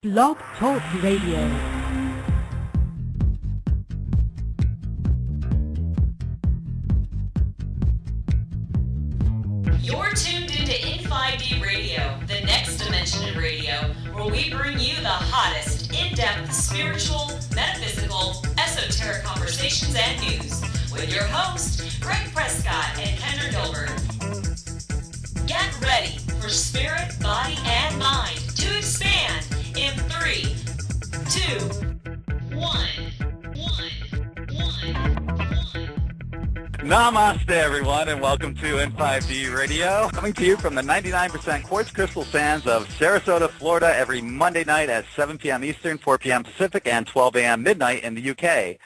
Blog Talk Radio. You're tuned into In5D Radio, the next dimension in radio, where we bring you the hottest, in-depth spiritual, metaphysical, esoteric conversations and news with your hosts, Gregg Prescott and Kendra Gilbert. Get ready for spirit, body, and mind to expand in 3, 2, 1. Namaste, everyone, and welcome to In5D Radio, coming to you from the 99% quartz crystal sands of Sarasota, Florida, every Monday night at 7 p.m. Eastern, 4 p.m. Pacific, and 12 a.m. midnight in the UK.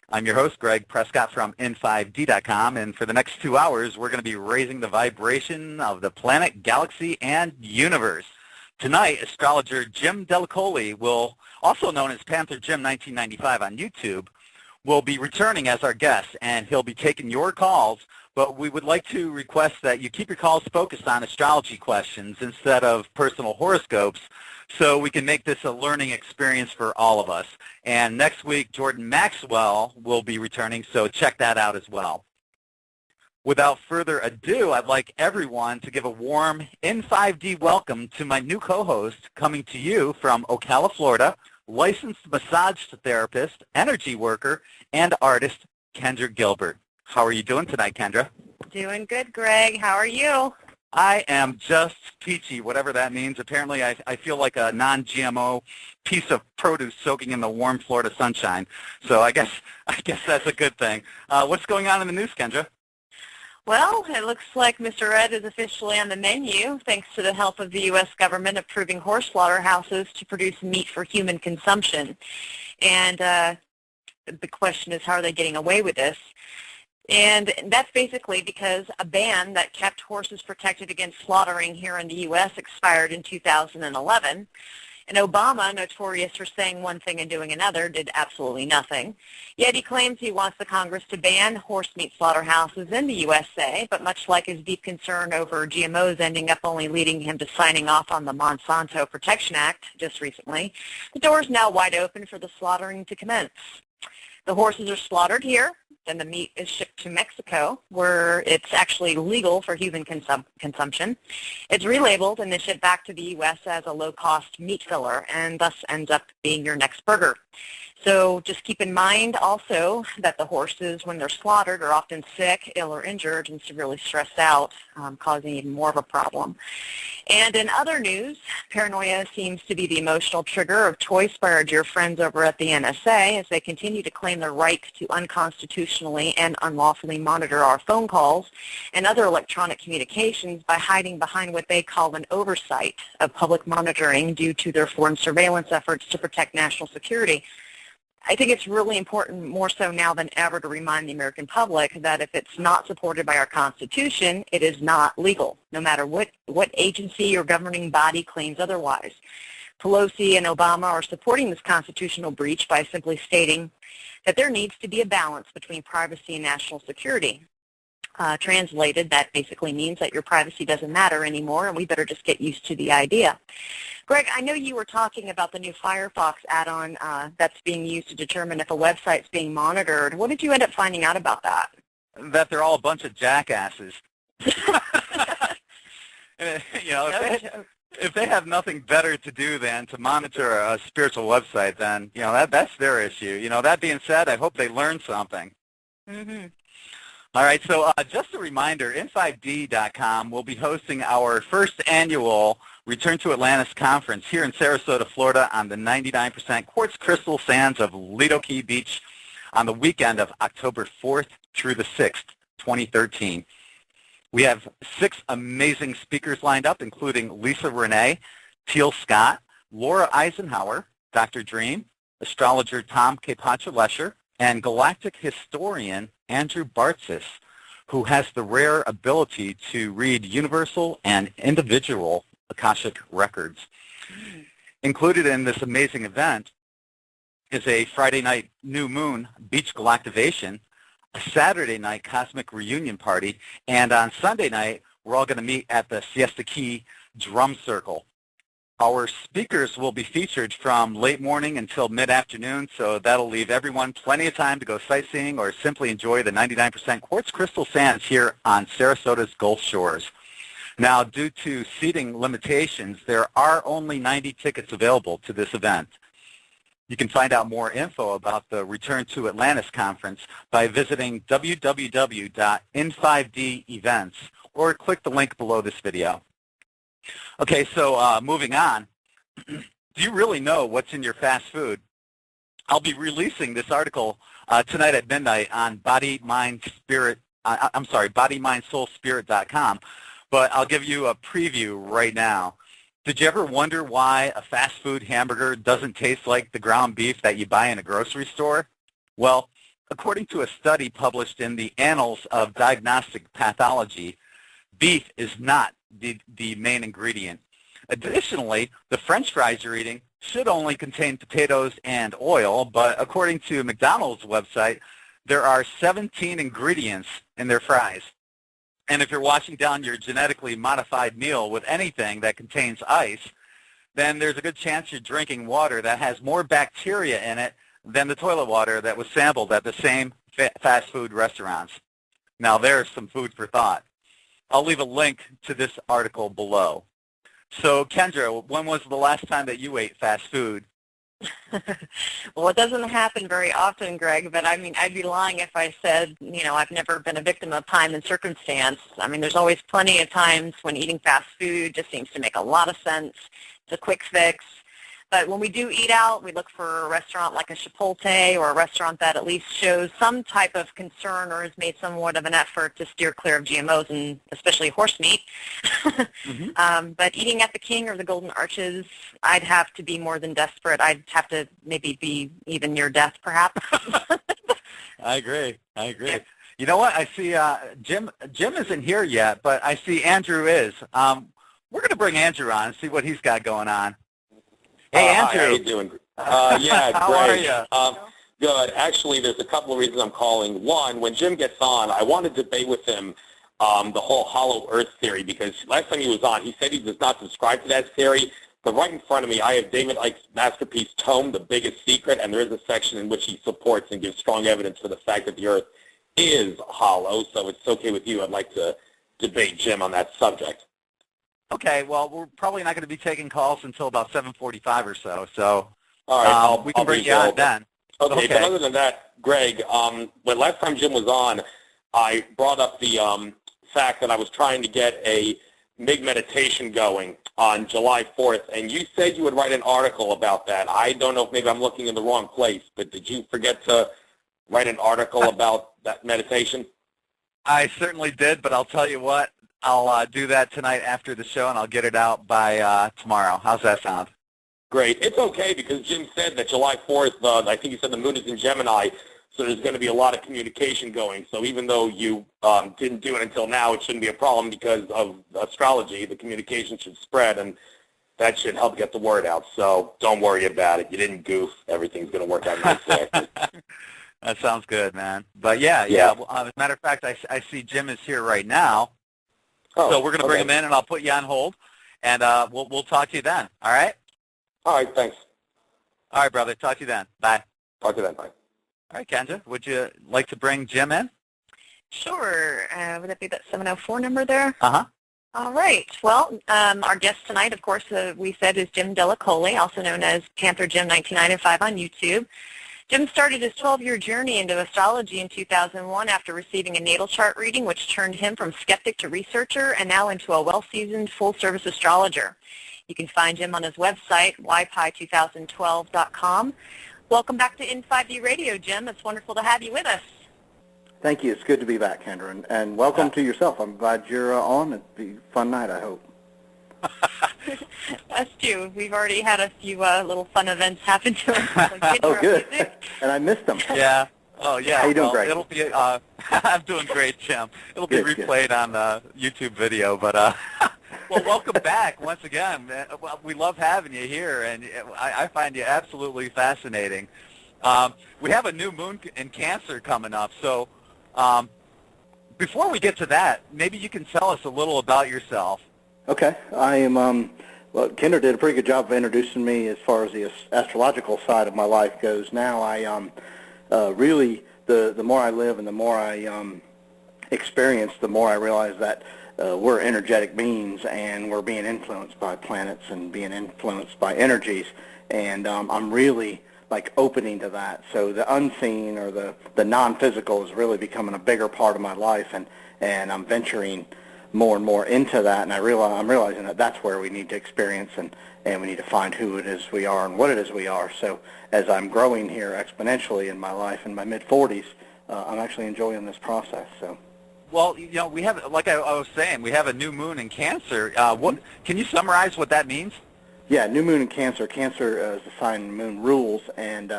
I'm your host, Gregg Prescott from In5D.com, and for the next 2 hours, we're going to be raising the vibration of the planet, galaxy, and universe. Tonight, astrologer Jim Dellicolli, also known as PantherJim1995 on YouTube, will be returning as our guest, and he'll be taking your calls, but we would like to request that you keep your calls focused on astrology questions instead of personal horoscopes, so we can make this a learning experience for all of us. And next week, Jordan Maxwell will be returning, so check that out as well. Without further ado, I'd like everyone to give a warm In5D welcome to my new co-host, coming to you from Ocala, Florida, licensed massage therapist, energy worker, and artist, Kendra Gilbert. How are you doing tonight, Kendra? Doing good, Greg. How are you? I am just peachy, whatever that means. Apparently, I feel like a non-GMO piece of produce soaking in the warm Florida sunshine. So I guess that's a good thing. What's going on in the news, Kendra? Well, it looks like Mr. Ed is officially on the menu, thanks to the help of the U.S. government approving horse slaughterhouses to produce meat for human consumption. And the question is, how are they getting away with this? And that's basically because a ban that kept horses protected against slaughtering here in the U.S. expired in 2011. And Obama, notorious for saying one thing and doing another, did absolutely nothing. Yet he claims he wants the Congress to ban horse meat slaughterhouses in the USA, but much like his deep concern over GMOs ending up only leading him to signing off on the Monsanto Protection Act just recently, the door is now wide open for the slaughtering to commence. The horses are slaughtered here, then the meat is shipped to Mexico, where it's actually legal for human consumption. It's relabeled and then shipped back to the U.S. as a low-cost meat filler, and thus ends up being your next burger. So just keep in mind also that the horses, when they're slaughtered, are often sick, ill, or injured, and severely stressed out, causing even more of a problem. And in other news, paranoia seems to be the emotional trigger of choice by our dear friends over at the NSA as they continue to claim their right to unconstitutionally and unlawfully monitor our phone calls and other electronic communications by hiding behind what they call an oversight of public monitoring due to their foreign surveillance efforts to protect national security. I think it's really important, more so now than ever, to remind the American public that if it's not supported by our Constitution, it is not legal, no matter what agency or governing body claims otherwise. Pelosi and Obama are supporting this constitutional breach by simply stating that there needs to be a balance between privacy and national security. Translated, that basically means that your privacy doesn't matter anymore, and we better just get used to the idea. Greg, I know you were talking about the new Firefox add-on that's being used to determine if a website's being monitored. What did you end up finding out about that? That they're all a bunch of jackasses. If they have nothing better to do than to monitor a spiritual website, then that's their issue. That being said, I hope they learn something. Mm-hmm. All right, so just a reminder, In5D.com will be hosting our first annual Return to Atlantis conference here in Sarasota, Florida on the 99% quartz crystal sands of Lido Key Beach on the weekend of October 4th through the 6th, 2013. We have 6 amazing speakers lined up, including Lisa Renee, Teal Scott, Laura Eisenhower, Dr. Dream, astrologer Tom Kapacha-Lesher, and galactic historian Andrew Bartzis, who has the rare ability to read universal and individual Akashic records. Included in this amazing event is a Friday night new moon beach galactivation, a Saturday night cosmic reunion party, and on Sunday night we're all going to meet at the Siesta Key Drum Circle. Our speakers will be featured from late morning until mid-afternoon, so that'll leave everyone plenty of time to go sightseeing or simply enjoy the 99% quartz crystal sands here on Sarasota's Gulf Shores. Now, due to seating limitations, there are only 90 tickets available to this event. You can find out more info about the Return to Atlantis conference by visiting www.in5D-events or click the link below this video. Okay, so moving on. Do you really know what's in your fast food? I'll be releasing this article tonight at midnight on bodymindsoulspirit.com, but I'll give you a preview right now. Did you ever wonder why a fast food hamburger doesn't taste like the ground beef that you buy in a grocery store? Well, according to a study published in the Annals of Diagnostic Pathology, beef is not the main ingredient. Additionally, the French fries you're eating should only contain potatoes and oil, but according to McDonald's website, there are 17 ingredients in their fries. And if you're washing down your genetically modified meal with anything that contains ice, then there's a good chance you're drinking water that has more bacteria in it than the toilet water that was sampled at the same fast food restaurants. Now there's some food for thought. I'll leave a link to this article below. So, Kendra, when was the last time that you ate fast food? Well, it doesn't happen very often, Greg, but I mean, I'd be lying if I said, I've never been a victim of time and circumstance. I mean, there's always plenty of times when eating fast food just seems to make a lot of sense. It's a quick fix. But when we do eat out, we look for a restaurant like a Chipotle or a restaurant that at least shows some type of concern or has made somewhat of an effort to steer clear of GMOs and especially horse meat. But eating at the King or the Golden Arches, I'd have to be more than desperate. I'd have to maybe be even near death, perhaps. I agree. Yeah. You know what? I see Jim isn't here yet, but I see Andrew is. We're going to bring Andrew on and see what he's got going on. Hey, Andrew. Hi, how you doing? Yeah, how great. are you? Good. Actually, there's a couple of reasons I'm calling. One, when Jim gets on, I want to debate with him the whole hollow earth theory, because last time he was on, he said he does not subscribe to that theory. But right in front of me, I have David Icke's masterpiece tome, The Biggest Secret, and there is a section in which he supports and gives strong evidence for the fact that the earth is hollow. So it's okay with you. I'd like to debate Jim on that subject. Okay, well, we're probably not going to be taking calls until about 7:45 or so. So all right, we can bring you on then. Okay, but other than that, Greg, when last time Jim was on, I brought up the fact that I was trying to get a MIG meditation going on July 4th, and you said you would write an article about that. I don't know if maybe I'm looking in the wrong place, but did you forget to write an article about that meditation? I certainly did, but I'll tell you what. I'll do that tonight after the show, and I'll get it out by tomorrow. How's that sound? Great. It's okay, because Jim said that July 4th, I think he said the moon is in Gemini, so there's going to be a lot of communication going. So even though you didn't do it until now, it shouldn't be a problem because of astrology. The communication should spread, and that should help get the word out. So don't worry about it. You didn't goof. Everything's going to work out nicely. That sounds good, man. But, yeah. Well, as a matter of fact, I see Jim is here right now. Oh, so we're going to bring him in, and I'll put you on hold, and we'll talk to you then, all right? All right, thanks. All right, brother. Talk to you then. Bye. Talk to you then. Bye. All right, Kendra, would you like to bring Jim in? Sure. Would that be that 704 number there? Uh-huh. All right. Well, our guest tonight, of course, we said is Jim Dellicolli, also known as PantherJim1995 on YouTube. Jim started his 12-year journey into astrology in 2001 after receiving a natal chart reading, which turned him from skeptic to researcher and now into a well-seasoned full-service astrologer. You can find Jim on his website, ypi2012.com. Welcome back to In5D Radio, Jim. It's wonderful to have you with us. Thank you. It's good to be back, Kendra, and welcome to yourself. I'm glad you're on. It'll be a fun night, I hope. Us too. We've already had a few little fun events happen to us. Like oh, good. And I missed them. Yeah. Oh, yeah. How you doing, Greg? It'll be. I'm doing great, Jim. It'll be replayed on YouTube video, but well, welcome back once again. Well, we love having you here, and I find you absolutely fascinating. We have a new moon in Cancer coming up, so before we get to that, maybe you can tell us a little about yourself. Okay. I am Well, Kendra did a pretty good job of introducing me as far as the astrological side of my life goes. Now I really, the more I live and the more I experience, the more I realize that we're energetic beings and we're being influenced by planets and being influenced by energies, and I'm really like opening to that. So the unseen or the non-physical is really becoming a bigger part of my life, and I'm venturing more and more into that, and I'm realizing that that's where we need to experience and we need to find who it is we are and what it is we are. So as I'm growing here exponentially in my life in my mid-40s, I'm actually enjoying this process. So. Well, we have, like I was saying, we have a new moon in Cancer. Can you summarize what that means? Yeah, new moon in Cancer. Cancer is the sign the moon rules, and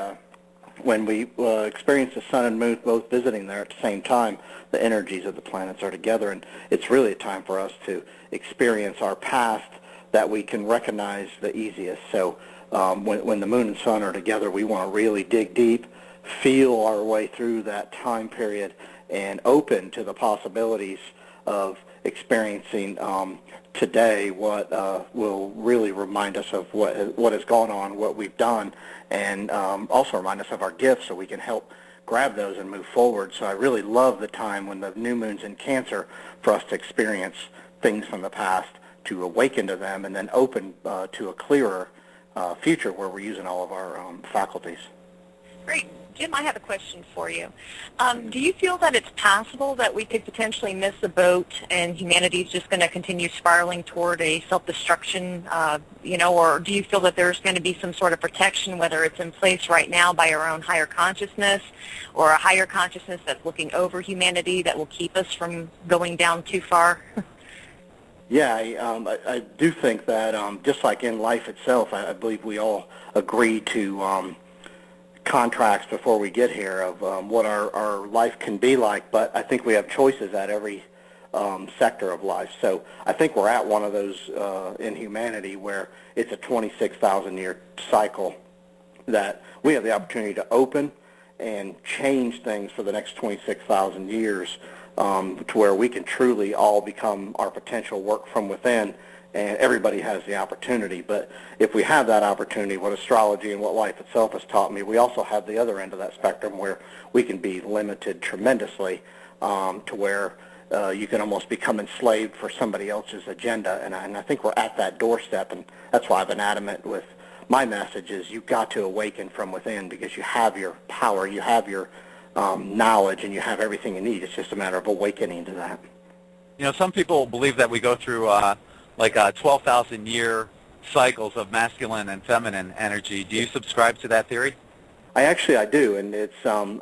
when we experience the sun and moon both visiting there at the same time, the energies of the planets are together, and it's really a time for us to experience our past that we can recognize the easiest. So when the moon and sun are together, we want to really dig deep, feel our way through that time period, and open to the possibilities of experiencing today what will really remind us of what has gone on, what we've done, and also remind us of our gifts so we can help grab those and move forward. So I really love the time when the new moon's in Cancer for us to experience things from the past, to awaken to them, and then open to a clearer future where we're using all of our faculties. Great. Jim, I have a question for you. Do you feel that it's possible that we could potentially miss the boat and humanity is just going to continue spiraling toward a self-destruction, or do you feel that there's going to be some sort of protection, whether it's in place right now by our own higher consciousness or a higher consciousness that's looking over humanity that will keep us from going down too far? Yeah, I do think that just like in life itself, I believe we all agree to contracts before we get here of what our life can be like, but I think we have choices at every sector of life. So I think we're at one of those in humanity where it's a 26,000-year cycle that we have the opportunity to open and change things for the next 26,000 years to where we can truly all become our potential, work from within, and everybody has the opportunity. But if we have that opportunity, what astrology and what life itself has taught me, we also have the other end of that spectrum where we can be limited tremendously to where you can almost become enslaved for somebody else's agenda. And I think we're at that doorstep, and that's why I've been adamant with my message is you've got to awaken from within, because you have your power, you have your knowledge, and you have everything you need. It's just a matter of awakening to that. Some people believe that we go through 12,000-year cycles of masculine and feminine energy. Do you subscribe to that theory? I do, and it's one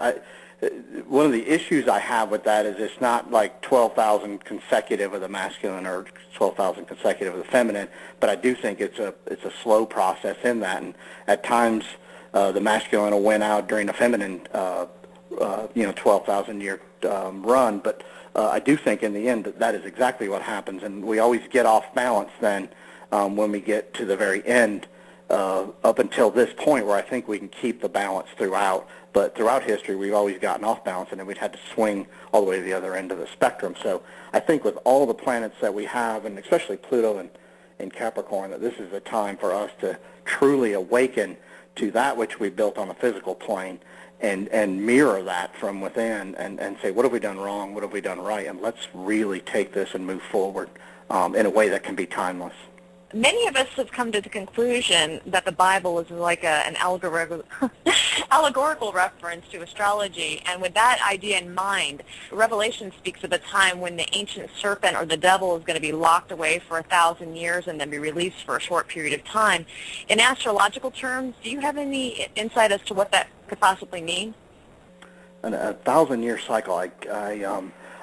of the issues I have with that is it's not like 12,000 consecutive of the masculine or 12,000 consecutive of the feminine, but I do think it's a slow process in that, and at times the masculine will win out during the feminine 12,000-year run, but I do think in the end that is exactly what happens, and we always get off balance then when we get to the very end up until this point where I think we can keep the balance throughout. But throughout history, we've always gotten off balance, and then we'd had to swing all the way to the other end of the spectrum. So I think with all the planets that we have, and especially Pluto and Capricorn, that this is a time for us to truly awaken to that which we built on the physical plane and mirror that from within and say, what have we done wrong, what have we done right, and let's really take this and move forward in a way that can be timeless. Many of us have come to the conclusion that the Bible is like an allegorical reference to astrology, and with that idea in mind, Revelation speaks of a time when the ancient serpent or the devil is going to be locked away for 1,000 years and then be released for a short period of time. In astrological terms, do you have any insight as to what that could possibly mean? A 1,000-year cycle,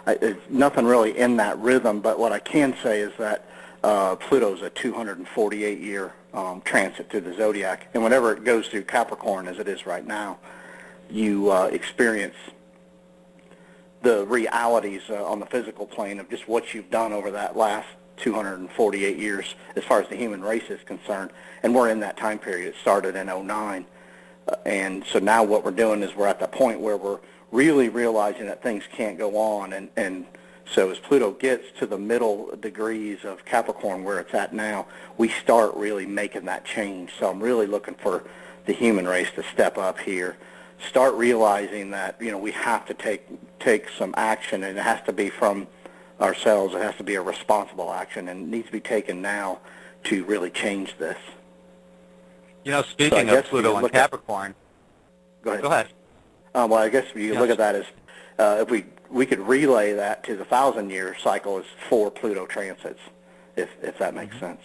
there's nothing really in that rhythm, but what I can say is that Pluto's a 248-year transit through the zodiac, and whenever it goes through Capricorn, as it is right now, you experience the realities on the physical plane of just what you've done over that last 248 years as far as the human race is concerned, and we're in that time period. It started in 2009, and so now what we're doing is we're at the point where we're really realizing that things can't go on, and So as Pluto gets to the middle degrees of Capricorn where it's at now, we start really making that change. So I'm really looking for the human race to step up here, start realizing that, we have to take some action, and it has to be from ourselves. It has to be a responsible action, and it needs to be taken now to really change this. Speaking of Pluto and Capricorn. Go ahead. Go ahead. Well, I guess you look at that as if we could relay that to the 1,000-year cycle as 4 Pluto transits, if that makes sense.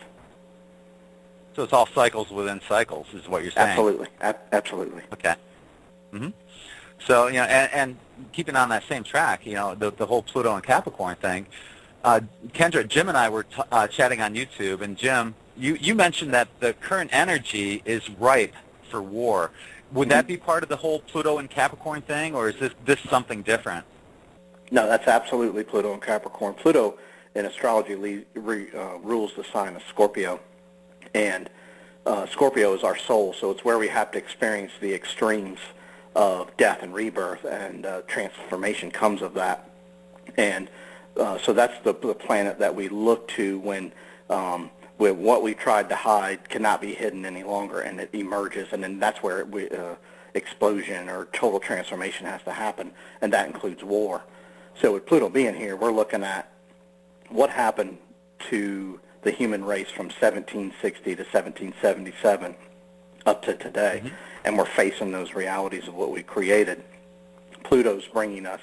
So it's all cycles within cycles, is what you're saying. Absolutely, absolutely. Okay. So and keeping on that same track, the whole Pluto and Capricorn thing. Kendra, Jim and I were chatting on YouTube, and Jim, you mentioned that the current energy is ripe for war. Would that be part of the whole Pluto and Capricorn thing, or is this something different? No, that's absolutely Pluto and Capricorn. Pluto in astrology rules the sign of Scorpio, and Scorpio is our soul, so it's where we have to experience the extremes of death and rebirth, and transformation comes of that. And so that's the planet that we look to when what we tried to hide cannot be hidden any longer, and it emerges, and then that's where explosion or total transformation has to happen, and that includes war. So with Pluto being here, we're looking at what happened to the human race from 1760 to 1777 up to today, and we're facing those realities of what we created. Pluto's bringing us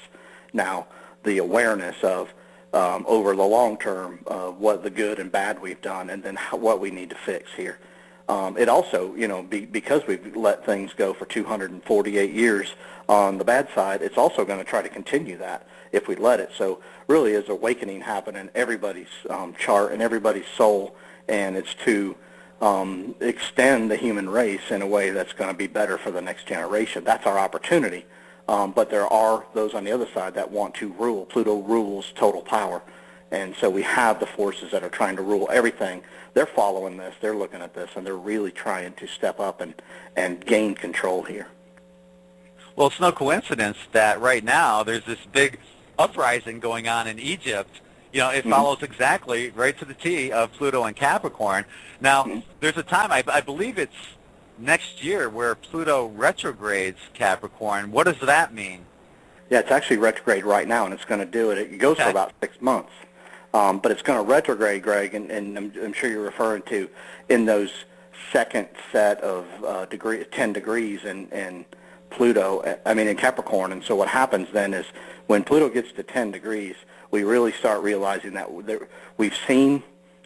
now the awareness of over the long term what the good and bad we've done, and then what we need to fix here. It also, because we've let things go for 248 years on the bad side, it's also going to try to continue that if we let it. So really is awakening happening in everybody's chart and everybody's soul, and it's to extend the human race in a way that's going to be better for the next generation. That's our opportunity. But there are those on the other side that want to rule. Pluto rules total power. And so we have the forces that are trying to rule everything. They're following this, they're looking at this, and they're really trying to step up and gain control here. Well, it's no coincidence that right now there's this big uprising going on in Egypt. It follows exactly right to the T of Pluto and Capricorn. Now, there's a time, I believe it's next year, where Pluto retrogrades Capricorn. What does that mean? Yeah, it's actually retrograde right now, and it's going to do it. It goes for about 6 months. But it's going to retrograde, Greg, and I'm sure you're referring to in those second set of 10 degrees in Pluto, in Capricorn. And so what happens then is when Pluto gets to 10 degrees, we really start realizing that we've seen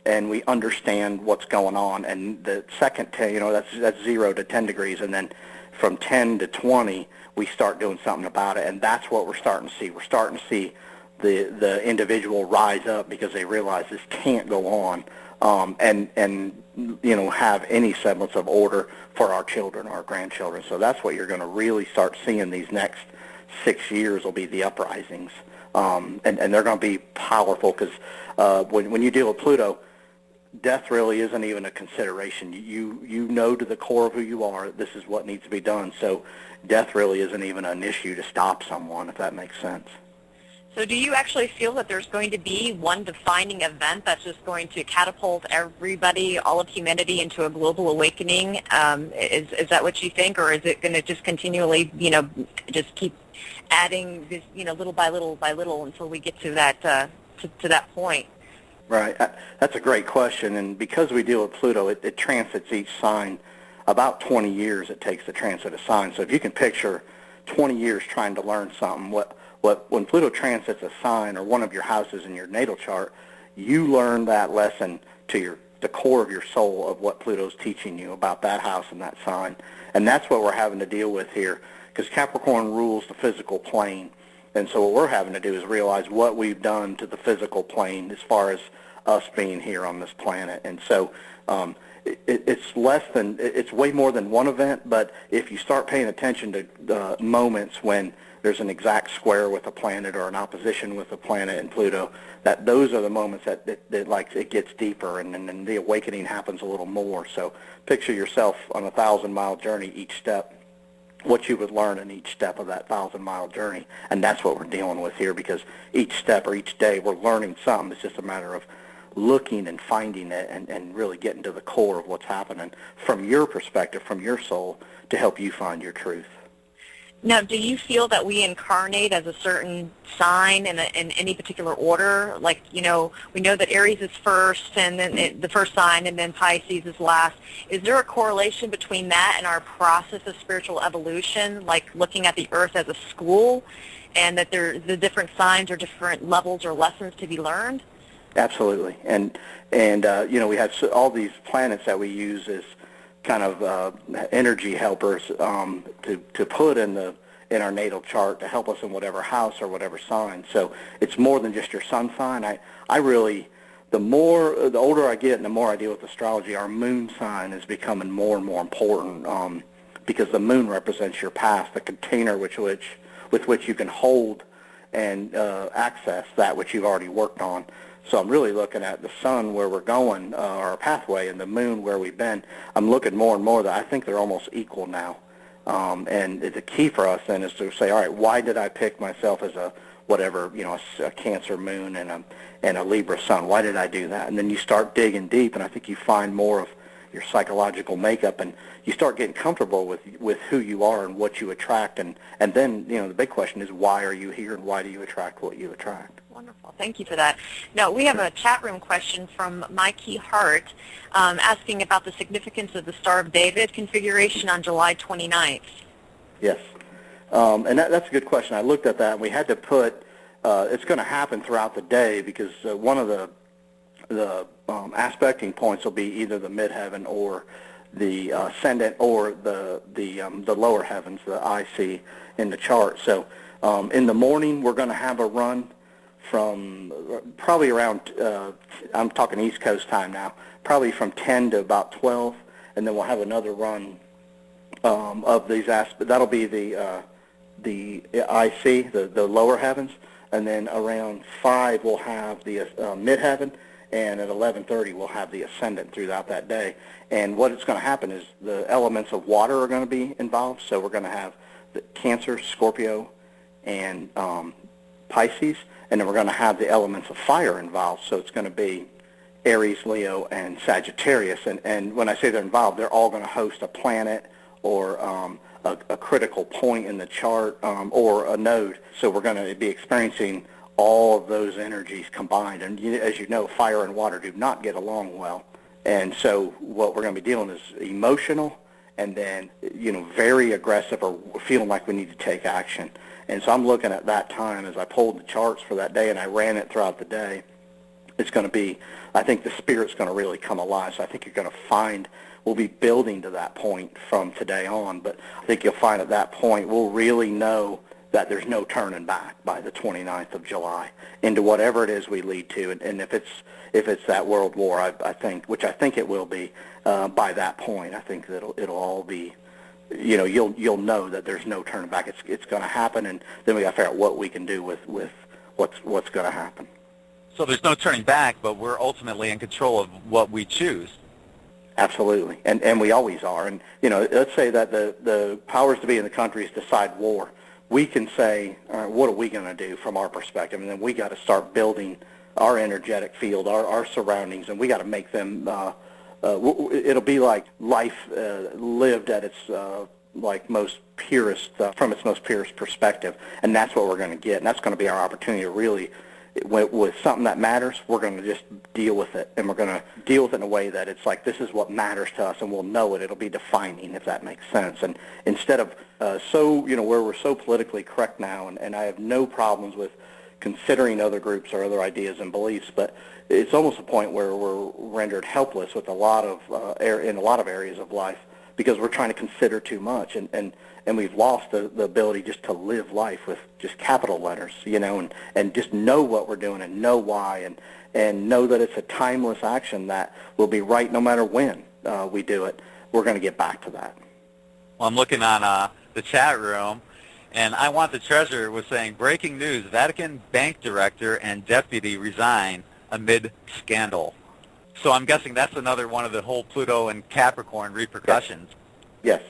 and we understand what's going on. And the second 10, that's 0 to 10 degrees, and then from 10 to 20, we start doing something about it, and that's what we're starting to see. We're starting to see the individual rise up because they realize this can't go on, and have any semblance of order for our children, our grandchildren. So that's what you're going to really start seeing these next 6 years will be the uprisings, and they're going to be powerful because when you deal with Pluto, death really isn't even a consideration. You know to the core of who you are, this is what needs to be done. So death really isn't even an issue to stop someone, if that makes sense. So do you actually feel that there's going to be one defining event that's just going to catapult everybody, all of humanity, into a global awakening? Is that what you think, or is it going to just continually, just keep adding this, little by little until we get to that to that point? Right. That's a great question, and because we deal with Pluto, it transits each sign. About 20 years it takes to transit a sign. So if you can picture 20 years trying to learn something, when Pluto transits a sign or one of your houses in your natal chart, you learn that lesson to the core of your soul of what Pluto's teaching you about that house and that sign. And that's what we're having to deal with here, because Capricorn rules the physical plane. And so what we're having to do is realize what we've done to the physical plane as far as us being here on this planet. And so it's way more than one event, but if you start paying attention to moments when there's an exact square with a planet or an opposition with a planet in Pluto, that those are the moments that it gets deeper, and then the awakening happens a little more. So picture yourself on a 1,000-mile journey each step. what you would learn in each step of that 1,000-mile journey. And that's what we're dealing with here, because each step or each day we're learning something. It's just a matter of looking and finding it and really getting to the core of what's happening from your perspective, from your soul, to help you find your truth. Now, do you feel that we incarnate as a certain sign in any particular order? Like, we know that Aries is first, and then the first sign, and then Pisces is last. Is there a correlation between that and our process of spiritual evolution, like looking at the Earth as a school, and that the different signs are different levels or lessons to be learned? Absolutely. And we have all these planets that we use as kind of energy helpers to put in our natal chart to help us in whatever house or whatever sign. So it's more than just your sun sign. I really, the older I get and the more I deal with astrology, our moon sign is becoming more and more important because the moon represents your past, the container with which you can hold and access that which you've already worked on. So I'm really looking at the sun where we're going, our pathway, and the moon where we've been. I'm looking more and more that I think they're almost equal now. And the key for us then is to say, all right, why did I pick myself as a Cancer moon and a Libra sun? Why did I do that? And then you start digging deep, and I think you find more of your psychological makeup, and you start getting comfortable with who you are and what you attract. And then, the big question is, why are you here, and why do you attract what you attract? Wonderful. Thank you for that. Now, we have a chat room question from Mikey Hart asking about the significance of the Star of David configuration on July 29th. Yes. And that's a good question. I looked at that, and we had to put, it's going to happen throughout the day because one of the aspecting points will be either the midheaven or the ascendant or the lower heavens, the IC in the chart. So in the morning, we're going to have a run from probably around, I'm talking East Coast time now, probably from 10 to about 12, and then we'll have another run of these aspects. That'll be the IC, the lower heavens, and then around 5 we'll have the midheaven, and at 11:30 we'll have the ascendant throughout that day. And what it's going to happen is the elements of water are going to be involved, so we're going to have the Cancer, Scorpio, and Pisces, and then we're going to have the elements of fire involved, so it's going to be Aries, Leo, and Sagittarius. And when I say they're involved, they're all going to host a planet or a critical point in the chart or a node. So we're going to be experiencing all of those energies combined. And as you know, fire and water do not get along well. And so what we're going to be dealing is emotional and then, very aggressive or feeling like we need to take action. And so I'm looking at that time as I pulled the charts for that day and I ran it throughout the day. It's going to be, I think the spirit's going to really come alive. So I think you're going to find, we'll be building to that point from today on, but I think you'll find at that point we'll really know that there's no turning back by the 29th of July into whatever it is we lead to. And if it's that world war, I think, which I think it will be, by that point, I think that it'll all be, you'll know that there's no turning back. It's going to happen, and then we got to figure out what we can do with what's going to happen. So there's no turning back, but we're ultimately in control of what we choose. Absolutely, and we always are. And let's say that the powers to be in the countries decide war. We can say, all right, what are we going to do from our perspective? And then we got to start building our energetic field, our surroundings, and we got to make them. It'll be like life lived at its most purest, from its most purest perspective, and that's what we're going to get. And that's going to be our opportunity to really, with something that matters, we're going to just deal with it, and we're going to deal with it in a way that it's like this is what matters to us, and we'll know it. It'll be defining, if that makes sense. And instead of where we're so politically correct now, and I have no problems with considering other groups or other ideas and beliefs, but it's almost a point where we're rendered helpless with in a lot of areas of life because we're trying to consider too much, and we've lost the ability just to live life with just capital letters, and just know what we're doing and know why, and know that it's a timeless action that will be right no matter when we do it. We're going to get back to that. Well, I'm looking on the chat room, and I Want the Treasure was saying, breaking news, Vatican bank director and deputy resign amid scandal. So I'm guessing that's another one of the whole Pluto and Capricorn repercussions. Yes.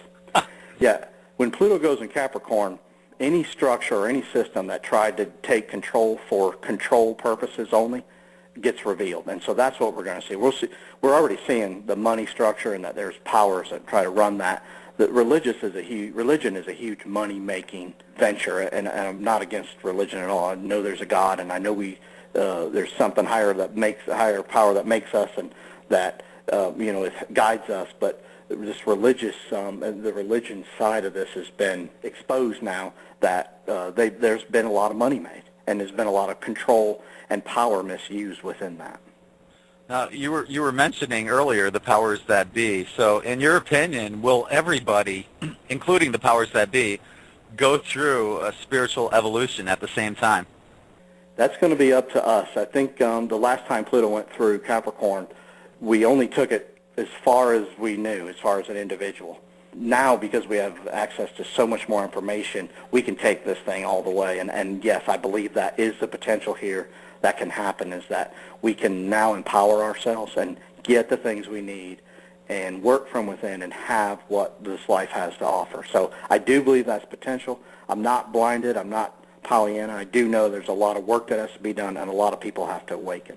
Yeah. when Pluto goes in Capricorn, any structure or any system that tried to take control for control purposes only gets revealed. And so that's what we're going to see. We're already seeing the money structure and that there's powers that try to run that. Religion is a huge money-making venture, and I'm not against religion at all. I know there's a God, and I know there's something higher power that makes us, and that it guides us. But this religious, the religion side of this has been exposed now that there's been a lot of money made, and there's been a lot of control and power misused within that. Now, you were mentioning earlier the powers that be. So in your opinion, will everybody, including the powers that be, go through a spiritual evolution at the same time? That's going to be up to us. I think the last time Pluto went through Capricorn, we only took it as far as we knew, as far as an individual. Now, because we have access to so much more information, we can take this thing all the way. And yes, I believe that is the potential here that can happen, is that we can now empower ourselves and get the things we need and work from within and have what this life has to offer. So I do believe that's potential. I'm not blinded. I'm not Pollyanna. I do know there's a lot of work that has to be done, and a lot of people have to awaken.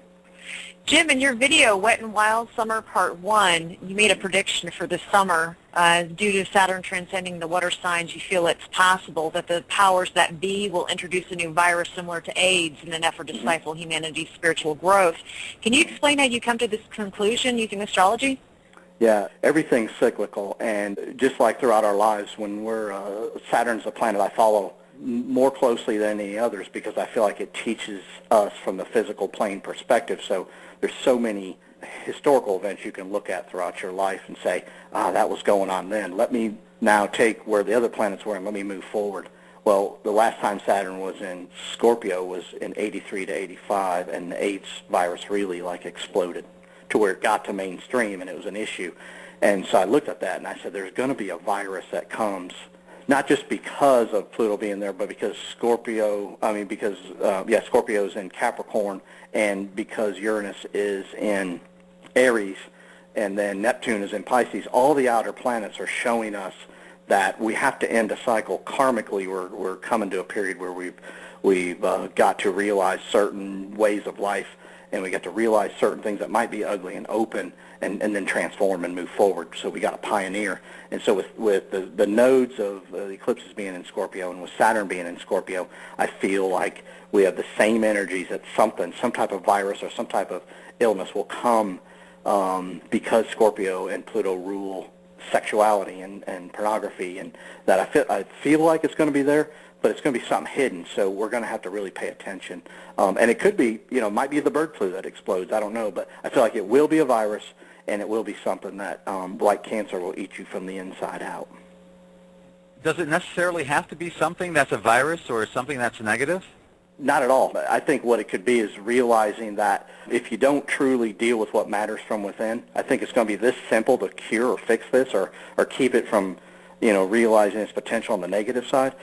Jim, in your video, Wet and Wild Summer Part 1, you made a prediction for this summer. Due to Saturn transcending the water signs, you feel it's possible that the powers that be will introduce a new virus similar to AIDS in an effort to stifle humanity's spiritual growth. Can you explain how you come to this conclusion using astrology? Yeah, everything's cyclical, and just like throughout our lives, when Saturn's a planet I follow more closely than any others because I feel like it teaches us from the physical plane perspective. So there's so many historical events you can look at throughout your life and say, that was going on then. Let me now take where the other planets were and let me move forward. Well, the last time Saturn was in Scorpio was in 83 to 85, and the AIDS virus really exploded to where it got to mainstream and it was an issue. And so I looked at that and I said, there's going to be a virus that comes not just because of Pluto being there, but because Scorpio is in Capricorn, and because Uranus is in Aries, and then Neptune is in Pisces. All the outer planets are showing us that we have to end a cycle. Karmically, we're coming to a period where we've got to realize certain ways of life, and we got to realize certain things that might be ugly and open, and then transform and move forward. So we got to pioneer. And so with the nodes of the eclipses being in Scorpio and with Saturn being in Scorpio, I feel like we have the same energies that some type of virus or some type of illness will come because Scorpio and Pluto rule sexuality and pornography, and that I feel like it's going to be there, but it's going to be something hidden, so we're going to have to really pay attention. And it could be, it might be the bird flu that explodes, I don't know, but I feel like it will be a virus, and it will be something that, like cancer, will eat you from the inside out. Does it necessarily have to be something that's a virus or something that's negative? Not at all. I think what it could be is realizing that if you don't truly deal with what matters from within, I think it's going to be this simple to cure or fix this or keep it from, realizing its potential on the negative side.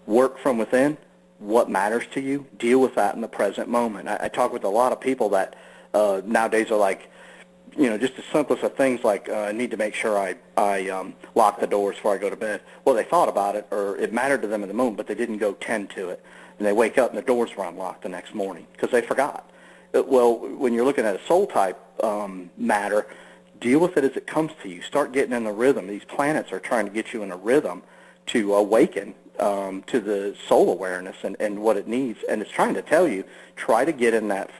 Work from within, what matters to you, deal with that in the present moment. I talk with a lot of people that nowadays are like, just the simplest of things like I need to make sure I lock the doors before I go to bed. Well, they thought about it, or it mattered to them in the moment, but they didn't go tend to it. And they wake up and the doors were unlocked the next morning because they forgot. Well, when you're looking at a soul type matter, deal with it as it comes to you. Start getting in the rhythm. These planets are trying to get you in a rhythm to awaken to the soul awareness and what it needs. And it's trying to tell you, try to get in that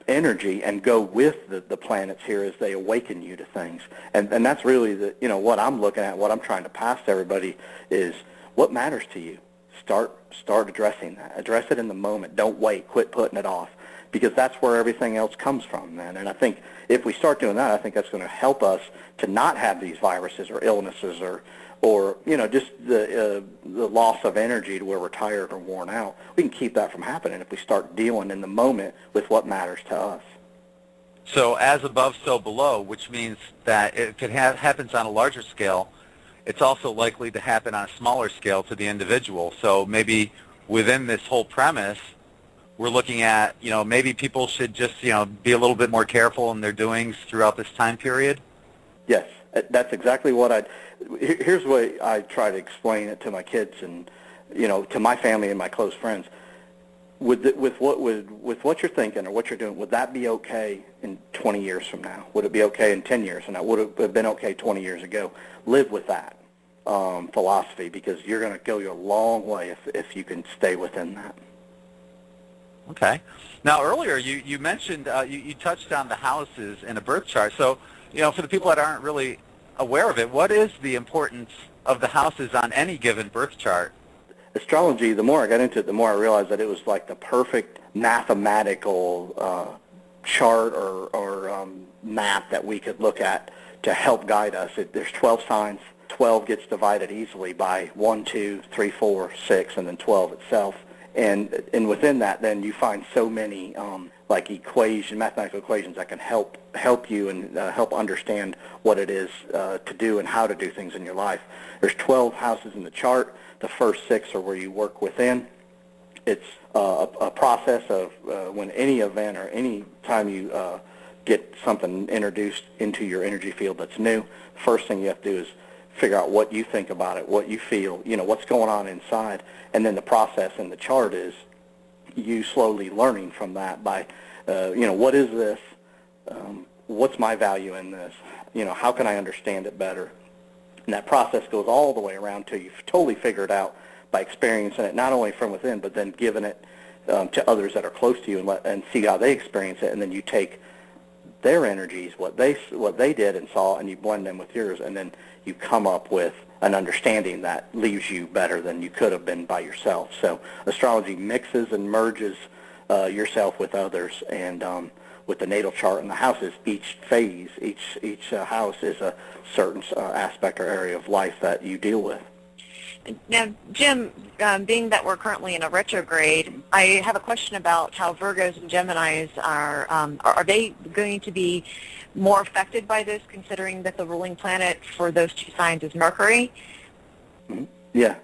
energy and go with the planets here as they awaken you to things. And that's really what I'm looking at, what I'm trying to pass to everybody is what matters to you. Start addressing that. Address it in the moment. Don't wait. Quit putting it off, because that's where everything else comes from, man. And I think if we start doing that, I think that's going to help us to not have these viruses or illnesses or just the loss of energy to where we're tired or worn out. We can keep that from happening if we start dealing in the moment with what matters to us. So as above, so below, which means that if it happens on a larger scale, it's also likely to happen on a smaller scale to the individual. So maybe within this whole premise, we're looking at, maybe people should just, be a little bit more careful in their doings throughout this time period? Yes, that's exactly what here's the way I try to explain it to my kids and, to my family and my close friends. With what you're thinking or what you're doing, would that be okay in 20 years from now? Would it be okay in 10 years from now? Would it have been okay 20 years ago? Live with that philosophy, because you're going to go a long way if you can stay within that. Okay. Now, earlier you mentioned, you touched on the houses in a birth chart. So, for the people that aren't really aware of it, what is the importance of the houses on any given birth chart? Astrology, the more I got into it, the more I realized that it was like the perfect mathematical chart or map that we could look at to help guide us. There's 12 signs. 12 gets divided easily by 1, 2, 3, 4, 6, and then 12 itself. And within that, then you find so many mathematical equations that can help you and help understand what it is to do and how to do things in your life. There's 12 houses in the chart. The first 6 are where you work within. It's a process of when any event or any time you get something introduced into your energy field that's new, first thing you have to do is figure out what you think about it, what you feel, what's going on inside. And then the process in the chart is you slowly learning from that by, what is this? What's my value in this? How can I understand it better? And that process goes all the way around till you've totally figured out by experiencing it, not only from within, but then giving it to others that are close to you and see how they experience it. And then you take their energies, what they did and saw, and you blend them with yours, and then you come up with an understanding that leaves you better than you could have been by yourself. So astrology mixes and merges yourself with others, and with the natal chart and the houses, each phase, each house is a certain aspect or area of life that you deal with. Now, Jim, being that we're currently in a retrograde, I have a question about how Virgos and Geminis are they going to be more affected by this, considering that the ruling planet for those two signs is Mercury? Mm-hmm. Yeah,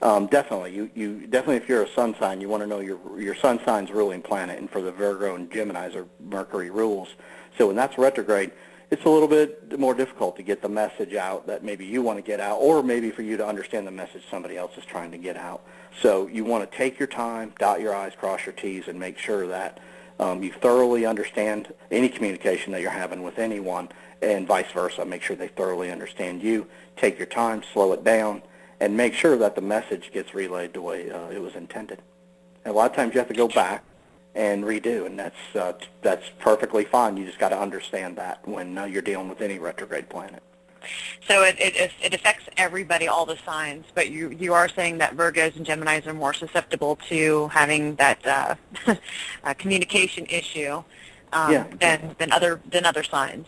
definitely. You definitely, if you're a sun sign, you want to know your sun sign's ruling planet, and for the Virgo and Geminis are Mercury rules. So when that's retrograde, it's a little bit more difficult to get the message out that maybe you want to get out, or maybe for you to understand the message somebody else is trying to get out. So you want to take your time, dot your I's, cross your T's, and make sure that you thoroughly understand any communication that you're having with anyone, and vice versa. Make sure they thoroughly understand you. Take your time, slow it down, and make sure that the message gets relayed the way it was intended. And a lot of times you have to go back and redo, and that's perfectly fine. You just got to understand that when you're dealing with any retrograde planet. So it affects everybody, all the signs, but you are saying that Virgos and Geminis are more susceptible to having that communication issue than other signs.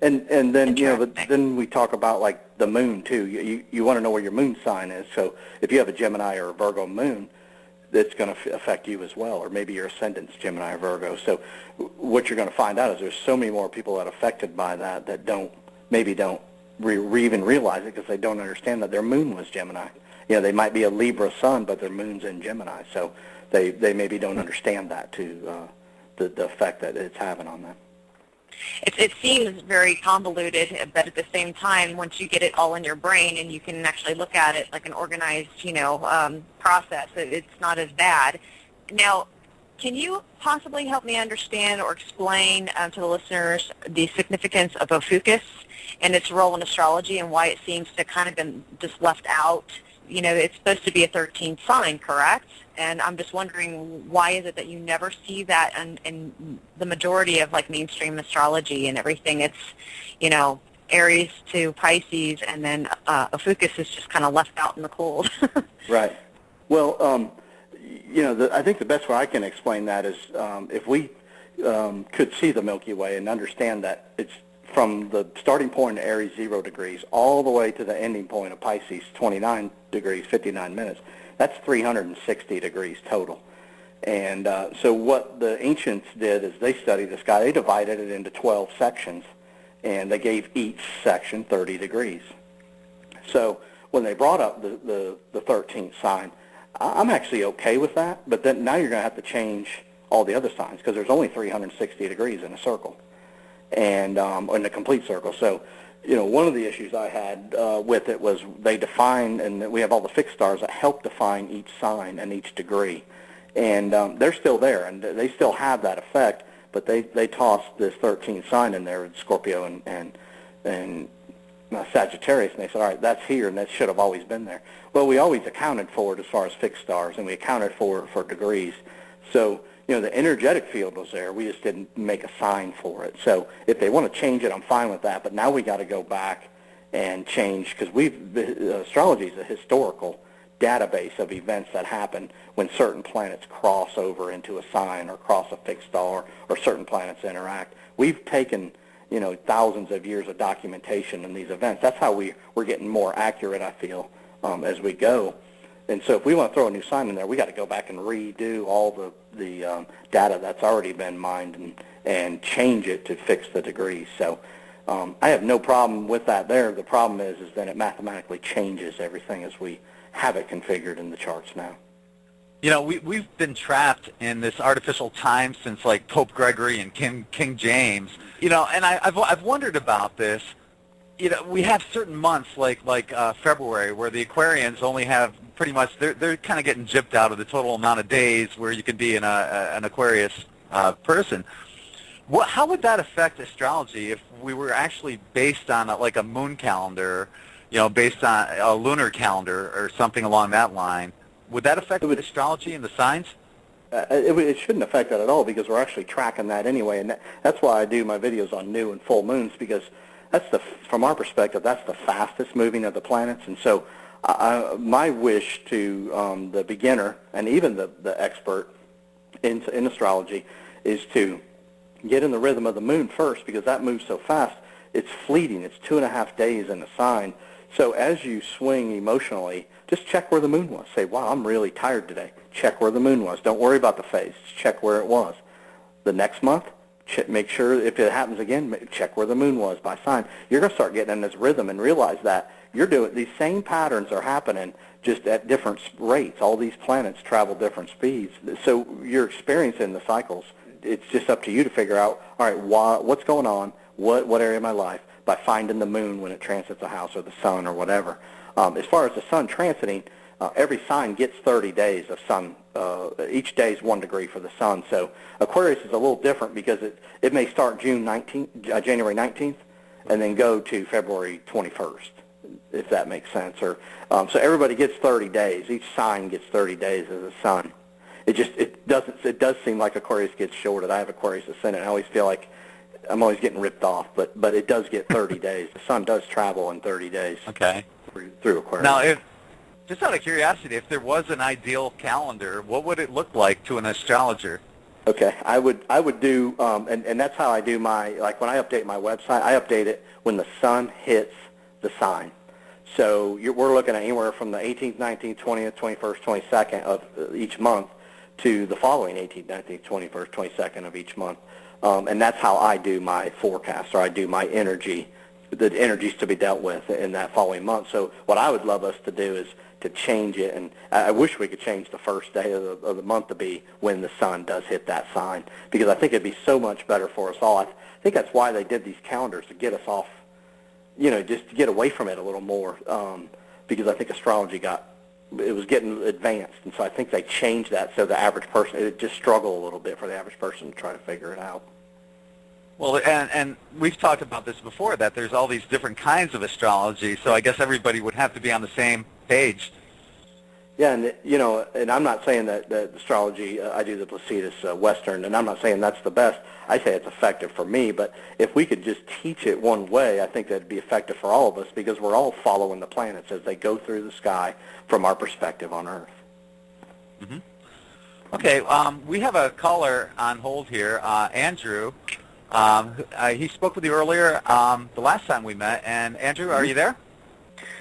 And then then we talk about like the moon too. You want to know where your moon sign is. So if you have a Gemini or a Virgo moon, it's going to affect you as well, or maybe your ascendant's Gemini or Virgo. So what you're going to find out is there's so many more people that are affected by that don't even realize it because they don't understand that their moon was Gemini. They might be a Libra sun, but their moon's in Gemini. So they maybe don't understand that to the effect that it's having on them. It seems very convoluted, but at the same time, once you get it all in your brain and you can actually look at it like an organized, process, it's not as bad. Now, can you possibly help me understand or explain to the listeners the significance of Ophiuchus and its role in astrology and why it seems to kind of been just left out? It's supposed to be a 13th sign, correct? And I'm just wondering, why is it that you never see that in the majority of like mainstream astrology and everything? It's, Aries to Pisces, and then Ophiuchus is just kind of left out in the cold. Right. Well, I think the best way I can explain that is if we could see the Milky Way and understand that it's from the starting point of Aries, 0 degrees, all the way to the ending point of Pisces, 29 degrees, 59 minutes. That's 360 degrees total. And so what the ancients did is they studied the sky. They divided it into 12 sections, and they gave each section 30 degrees. So when they brought up the 13th sign, I'm actually okay with that, but then now you're going to have to change all the other signs because there's only 360 degrees in a circle, and in a complete circle. So one of the issues I had with it was they define, and we have all the fixed stars that help define each sign and each degree. And they're still there, and they still have that effect, but they tossed this 13th sign in there, Scorpio and Sagittarius, and they said, all right, that's here, and that should have always been there. Well, we always accounted for it as far as fixed stars, and we accounted for degrees. So, the energetic field was there. We just didn't make a sign for it. So if they want to change it, I'm fine with that. But now we got to go back and change, because astrology is a historical database of events that happen when certain planets cross over into a sign or cross a fixed star or certain planets interact. We've taken thousands of years of documentation in these events. That's how we're getting more accurate, I feel, as we go. And so if we want to throw a new sign in there, we got to go back and redo all the data that's already been mined and change it to fix the degrees. So I have no problem with that there. The problem is then it mathematically changes everything as we have it configured in the charts now. We've been trapped in this artificial time since like Pope Gregory and King James. And I've wondered about this. We have certain months like February where the Aquarians only have pretty much they're kind of getting gypped out of the total amount of days where you can be an Aquarius person. How would that affect astrology if we were actually based on a moon calendar, based on a lunar calendar or something along that line? Would that affect astrology and the signs? It shouldn't affect that at all, because we're actually tracking that anyway, and that's why I do my videos on new and full moons, because from our perspective, that's the fastest moving of the planets. And so my wish to the beginner and even the expert in astrology is to get in the rhythm of the moon first, because that moves so fast. It's fleeting. It's 2.5 days in a sign. So as you swing emotionally, just check where the moon was. Say, wow, I'm really tired today. Check where the moon was. Don't worry about the phase. Check where it was. The next month, make sure if it happens again, check where the moon was by sign. You're going to start getting in this rhythm and realize that these same patterns are happening just at different rates. All these planets travel different speeds. So you're experiencing the cycles. It's just up to you to figure out, all right, what's going on, what area of my life, by finding the moon when it transits a house or the sun or whatever. As far as the sun transiting, every sign gets 30 days of sun. Each day is 1 degree for the sun. So Aquarius is a little different because it may start January 19th and then go to February 21st, if that makes sense. Or so everybody gets 30 days. Each sign gets 30 days of the sun. It does seem like Aquarius gets shorted. I have Aquarius ascendant. I always feel like I'm always getting ripped off, but it does get 30 days. The sun does travel in 30 days. Okay. Through Aquarius. Now, just out of curiosity, if there was an ideal calendar, what would it look like to an astrologer? Okay, I would do, and that's how I do when I update my website, I update it when the sun hits the sign. So we're looking at anywhere from the 18th, 19th, 20th, 21st, 22nd of each month to the following 18th, 19th, 21st, 22nd of each month. And that's how I do my forecast, or I do my energy, the energies to be dealt with in that following month. So what I would love us to do is to change it, and I wish we could change the first day of the month to be when the sun does hit that sign, because I think it'd be so much better for us all. I think that's why they did these calendars, to get us off, just to get away from it a little more, because I think astrology it was getting advanced, and so I think they changed that so the average person, it just struggled a little bit for the average person to try to figure it out. Well, and we've talked about this before, that there's all these different kinds of astrology, so I guess everybody would have to be on the same page. Yeah, and I'm not saying that astrology, I do the Placidus Western, and I'm not saying that's the best. I say it's effective for me, but if we could just teach it one way, I think that'd be effective for all of us, because we're all following the planets as they go through the sky from our perspective on Earth. Mm-hmm. Okay, we have a caller on hold here, Andrew. He spoke with you earlier the last time we met, and Andrew, are you there?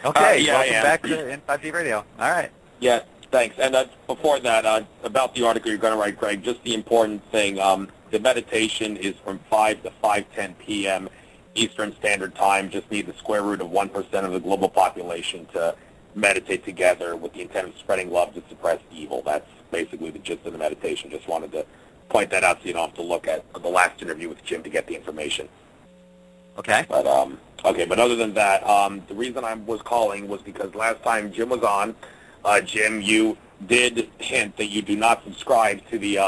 Okay, yeah, welcome back to In5D Radio. All right. Yeah, thanks. And before that, about the article you're going to write, Greg, just the important thing, the meditation is from 5 to 5:10 p.m. Eastern Standard Time. Just need the square root of 1% of the global population to meditate together with the intent of spreading love to suppress evil. That's basically the gist of the meditation. Just wanted to point that out so you don't have to look at the last interview with Jim to get the information. Okay. But but other than that, the reason I was calling was because last time Jim was on, Jim, you did hint that you do not subscribe to the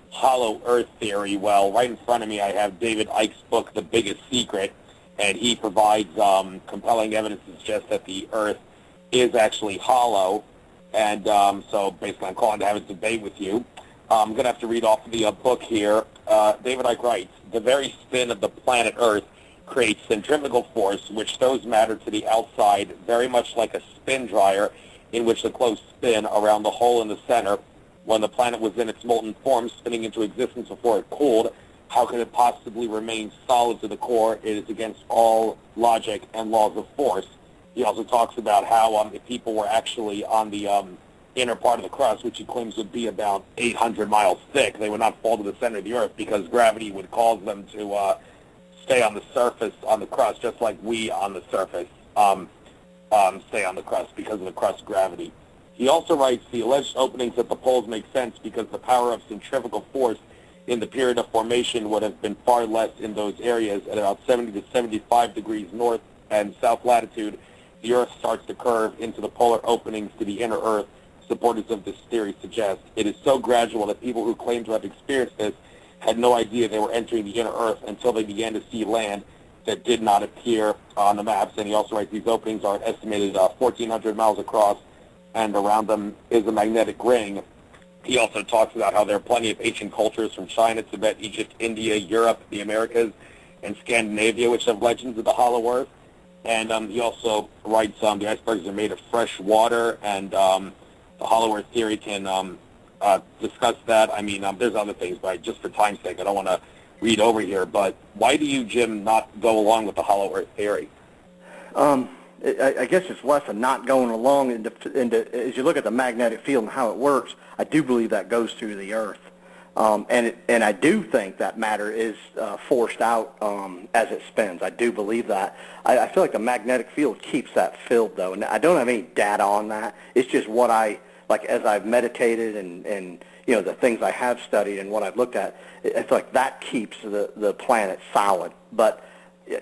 hollow Earth theory. Well, right in front of me, I have David Icke's book, The Biggest Secret, and he provides compelling evidence to suggest that the Earth is actually hollow. And so basically, I'm calling to have a debate with you. I'm going to have to read off of the book here. David Icke writes, the very spin of the planet Earth creates centrifugal force, which throws matter to the outside, very much like a spin dryer in which the clothes spin around the hole in the center. When the planet was in its molten form, spinning into existence before it cooled, how could it possibly remain solid to the core? It is against all logic and laws of force. He also talks about how if people were actually on the inner part of the crust, which he claims would be about 800 miles thick, they would not fall to the center of the Earth because gravity would cause them to stay on the surface, on the crust, just like we on the surface stay on the crust because of the crust gravity. He also writes, the alleged openings at the poles make sense because the power of centrifugal force in the period of formation would have been far less in those areas. At about 70 to 75 degrees north and south latitude, the Earth starts to curve into the polar openings to the inner Earth. Supporters of this theory suggest it is so gradual that people who claim to have experienced this had no idea they were entering the inner Earth until they began to see land that did not appear on the maps. And he also writes these openings are estimated 1,400 miles across, and around them is a magnetic ring. He also talks about how there are plenty of ancient cultures from China, Tibet, Egypt, India, Europe, the Americas, and Scandinavia, which have legends of the hollow Earth. And he also writes the icebergs are made of fresh water, and the hollow Earth theory can discuss that. I mean, there's other things, but just for time's sake, I don't want to read over here. But why do you, Jim, not go along with the hollow Earth theory? I guess it's less of not going along into as you look at the magnetic field and how it works. I do believe that goes through the Earth, and I do think that matter is forced out as it spins. I do believe that. I feel like the magnetic field keeps that filled, though, and I don't have any data on that. It's just what I like as I've meditated and you know the things I have studied and what I've looked at. I feel like that keeps the planet solid, but.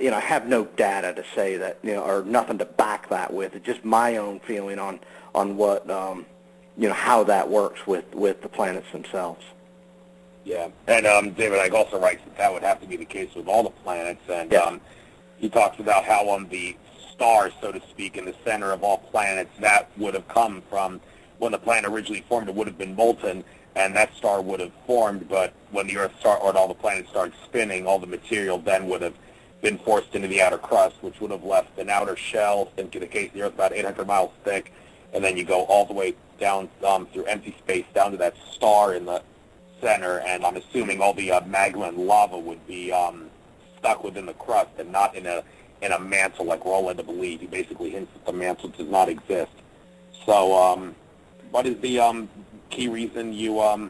You know, I have no data to say that, you know, or nothing to back that with. It's just my own feeling on what, you know, how that works with the planets themselves. Yeah, and David Icke also writes that would have to be the case with all the planets, and he talks about how on the star, so to speak, in the center of all planets, that would have come from when the planet originally formed. It would have been molten, and that star would have formed, but when the Earth or all the planets started spinning, all the material then would have been forced into the outer crust, which would have left an outer shell, in the case of the Earth, about 800 miles thick, and then you go all the way down through empty space down to that star in the center, and I'm assuming all the magma and lava would be stuck within the crust and not in a mantle like we're all led to believe. He basically hints that the mantle does not exist. So what is the key reason you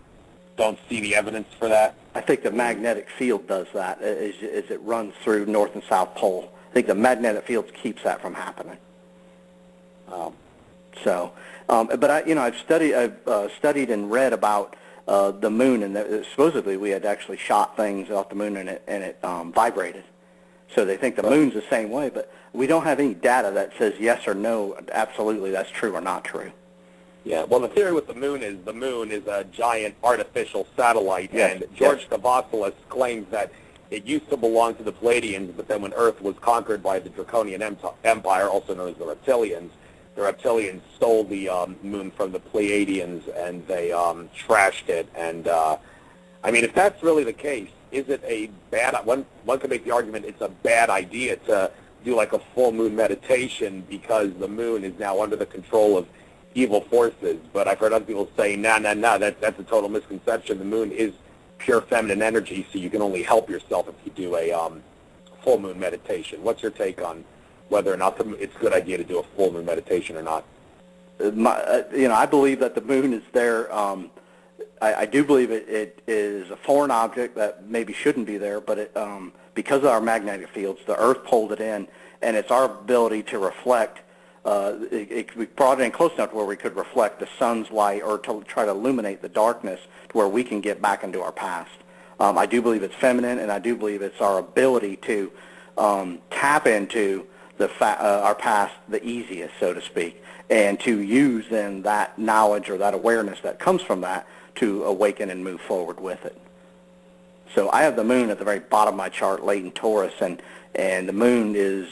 don't see the evidence for that? I think the magnetic field does that as it runs through North and South Pole. I think the magnetic field keeps that from happening. So, but I've studied and read about the moon, and supposedly we had actually shot things off the moon and it vibrated. So they think the moon's the same way, but we don't have any data that says yes or no, absolutely that's true or not true. Yeah, well, the theory with the moon is a giant artificial satellite, yes, and George Cavazos claims that it used to belong to the Pleiadians, but then when Earth was conquered by the Draconian Empire, also known as the Reptilians stole the moon from the Pleiadians, and they trashed it. And, I mean, if that's really the case, is it a bad, one could make the argument it's a bad idea to do like a full moon meditation because the moon is now under the control of evil forces, but I've heard other people say, no, that's a total misconception. The moon is pure feminine energy, so you can only help yourself if you do a full moon meditation. What's your take on whether or not it's a good idea to do a full moon meditation or not? I believe that the moon is there. I do believe it is a foreign object that maybe shouldn't be there, but because of our magnetic fields, the Earth pulled it in, and it's our ability to reflect. We brought it in close enough to where we could reflect the sun's light or to try to illuminate the darkness to where we can get back into our past. I do believe it's feminine, and I do believe it's our ability to tap into our past the easiest, so to speak, and to use then that knowledge or that awareness that comes from that to awaken and move forward with it. So I have the moon at the very bottom of my chart, late in Taurus, and the moon is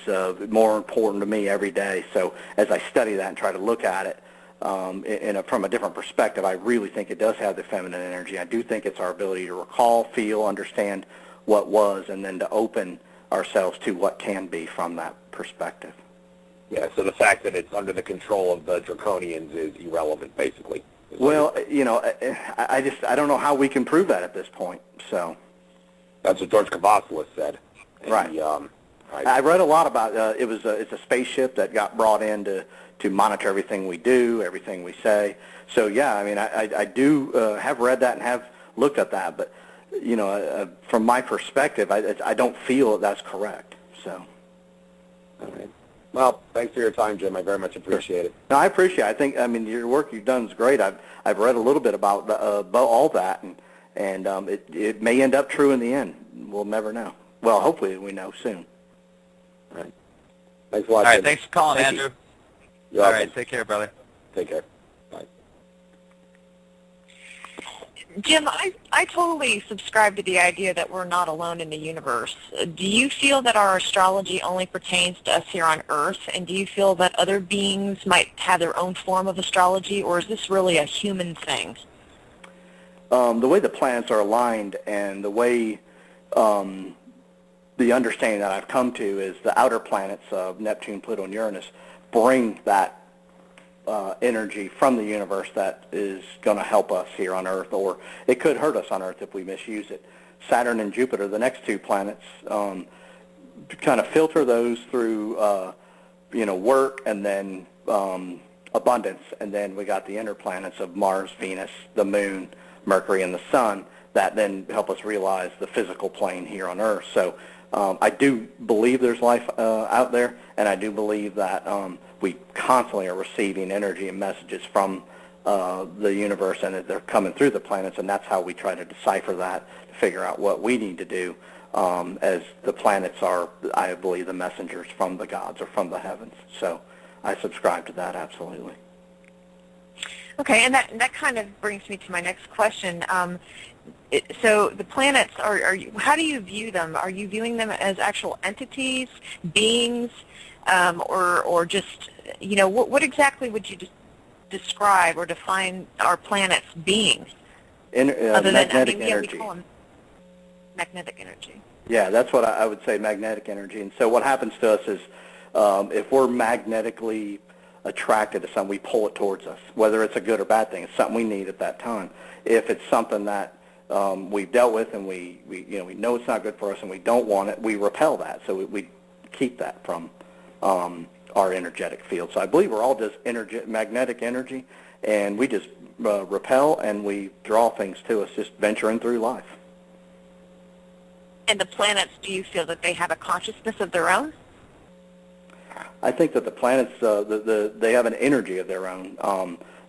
more important to me every day. So as I study that and try to look at it from a different perspective, I really think it does have the feminine energy. I do think it's our ability to recall, feel, understand what was, and then to open ourselves to what can be from that perspective. Yeah, so the fact that it's under the control of the draconians is irrelevant, basically. Well, I don't know how we can prove that at this point. So that's what George Cavazos said. And right. I read a lot about it's a spaceship that got brought in to monitor everything we do, everything we say. So yeah, I mean, I do have read that and have looked at that, but from my perspective, I don't feel that's correct. So. All right. Well, thanks for your time, Jim. I very much appreciate it. No, I appreciate it. I mean, your work you've done is great. I've read a little bit about all that, and it may end up true in the end. We'll never know. Well, hopefully we know soon. All right. Thanks a lot, All right, Jim. thanks for calling, Thank Andrew. You. All right, take care, brother. Take care. Bye. Jim, I totally subscribe to the idea that we're not alone in the universe. Do you feel that our astrology only pertains to us here on Earth, and do you feel that other beings might have their own form of astrology, or is this really a human thing? The way the planets are aligned and the way the understanding that I've come to is the outer planets of Neptune, Pluto, and Uranus bring that energy from the universe that is going to help us here on Earth, or it could hurt us on Earth if we misuse it. Saturn and Jupiter, the next two planets, kind of filter those through, work and then abundance, and then we got the inner planets of Mars, Venus, the Moon, Mercury, and the Sun that then help us realize the physical plane here on Earth. So I do believe there's life out there, and I do believe that we constantly are receiving energy and messages from the universe, and that they're coming through the planets, and that's how we try to decipher that, to figure out what we need to do, as the planets are, I believe, the messengers from the gods or from the heavens. So I subscribe to that, absolutely. Okay, and that kind of brings me to my next question. So the planets, how do you view them? Are you viewing them as actual entities, beings, or just, what exactly would you describe or define our planets being? Magnetic energy. We call them magnetic energy. Yeah, that's what I would say, magnetic energy. And so what happens to us is if we're magnetically attracted to something, we pull it towards us, whether it's a good or bad thing. It's something we need at that time. If it's something that we've dealt with and we know it's not good for us and we don't want it, we repel that. So we keep that from our energetic field. So I believe we're all just magnetic energy, and we just repel and we draw things to us, just venturing through life. And the planets, do you feel that they have a consciousness of their own? I think that the planets, they have an energy of their own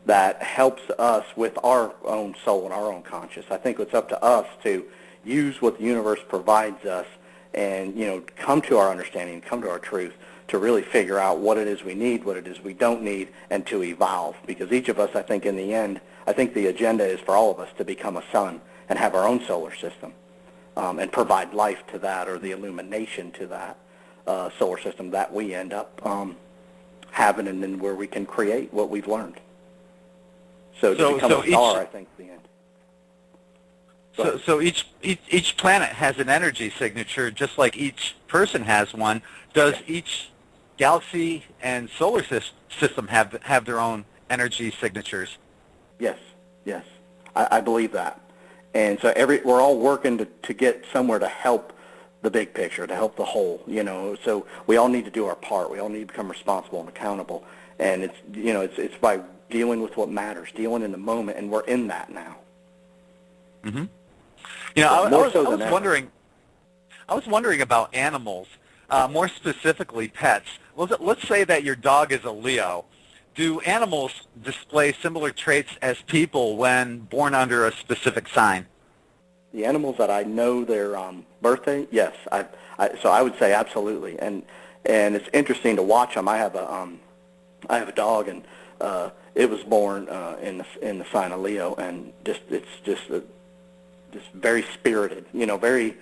that helps us with our own soul and our own conscious. I think it's up to us to use what the universe provides us and, come to our understanding, come to our truth, to really figure out what it is we need, what it is we don't need, and to evolve. Because each of us, I think in the end, I think the agenda is for all of us to become a sun and have our own solar system and provide life to that, or the illumination to that solar system that we end up having, and then where we can create what we've learned. So to become a star, I think, is the end. So each planet has an energy signature, just like each person has one. Does each galaxy and solar system have their own energy signatures? Yes. I believe that. And so we're all working to get somewhere to help the big picture, to help the whole, So we all need to do our part. We all need to become responsible and accountable. And it's by dealing with what matters, dealing in the moment, and we're in that now. Mm-hmm. I was wondering about animals, more specifically pets. Let's say that your dog is a Leo. Do animals display similar traits as people when born under a specific sign? The animals that I know their birthday, yes. So I would say absolutely. And it's interesting to watch them. I have a dog, and it was born in the sign of Leo, and it's just very spirited, very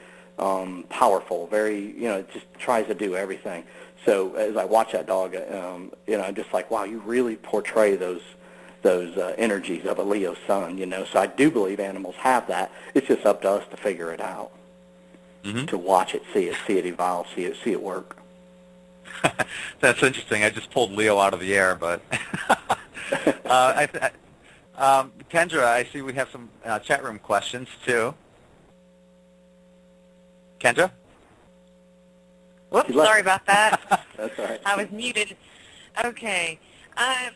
powerful, very, it just tries to do everything. So as I watch that dog, I'm just like, wow, you really portray those energies of a Leo sun, So I do believe animals have that. It's just up to us to figure it out, to watch it, see it evolve, see it work. That's interesting. I just pulled Leo out of the air, but Kendra, I see we have some chat room questions too. Kendra? Whoops, sorry about that. That's all right. I was muted. Okay.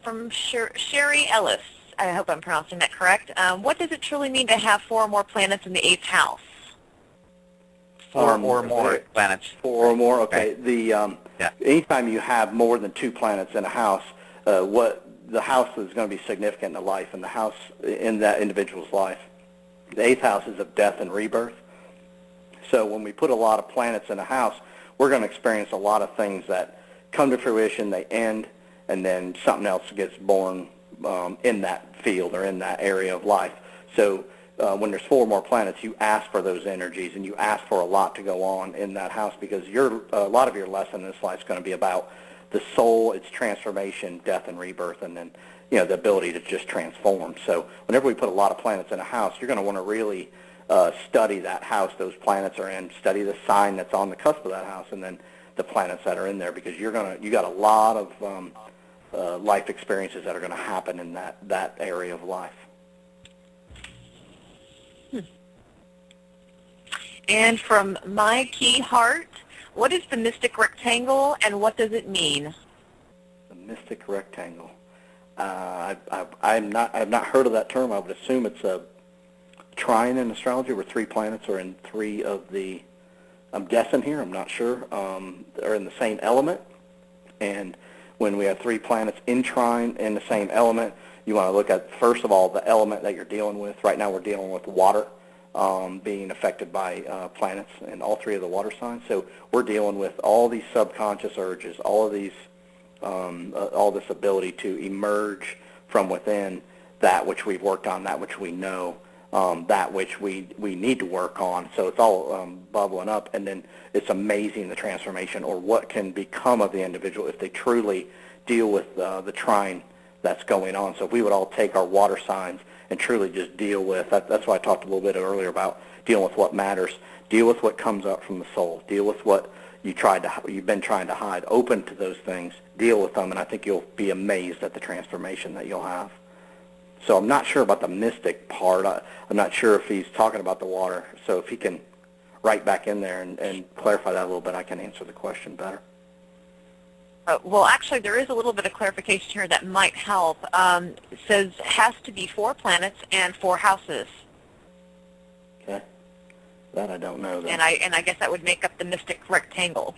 From Sherry Ellis, I hope I'm pronouncing that correct. What does it truly mean to have 4 or more planets in the 8th house? 4 or more planets. 4 or more, okay. Anytime you have more than 2 planets in a house, the house is going to be significant in the life, and the house in that individual's life. The 8th house is of death and rebirth. So when we put a lot of planets in a house, we're going to experience a lot of things that come to fruition, they end, and then something else gets born in that field or in that area of life. So when there's 4 more planets, you ask for those energies, and you ask for a lot to go on in that house, because a lot of your lesson in this life is going to be about the soul, its transformation, death, and rebirth, and then the ability to just transform. So whenever we put a lot of planets in a house, you're going to want to really study that house those planets are in, study the sign that's on the cusp of that house, and then the planets that are in there, because you got a lot of life experiences that are going to happen in that area of life. And from My Key Heart, what is the mystic rectangle, and what does it mean? The mystic rectangle. I've not heard of that term. I would assume it's a trine in astrology, where 3 planets are in 3 of the, I'm guessing here, I'm not sure, are in the same element. And when we have 3 planets in trine in the same element, you want to look at, first of all, the element that you're dealing with. Right now we're dealing with water being affected by planets in all 3 of the water signs. So we're dealing with all these subconscious urges, all of these, all this ability to emerge from within that which we've worked on, that which we know, that which we need to work on. So it's all bubbling up, and then it's amazing the transformation, or what can become of the individual if they truly deal with the trine that's going on. So if we would all take our water signs and truly just deal with, that's why I talked a little bit earlier about dealing with what matters, deal with what comes up from the soul, deal with what you've been trying to hide, open to those things, deal with them, and I think you'll be amazed at the transformation that you'll have. So I'm not sure about the mystic part. I'm not sure if he's talking about the water. So if he can write back in there and clarify that a little bit, I can answer the question better. Well, actually, there is a little bit of clarification here that might help. It says it has to be 4 planets and 4 houses. Okay. That I don't know. Then. And I guess that would make up the mystic rectangle.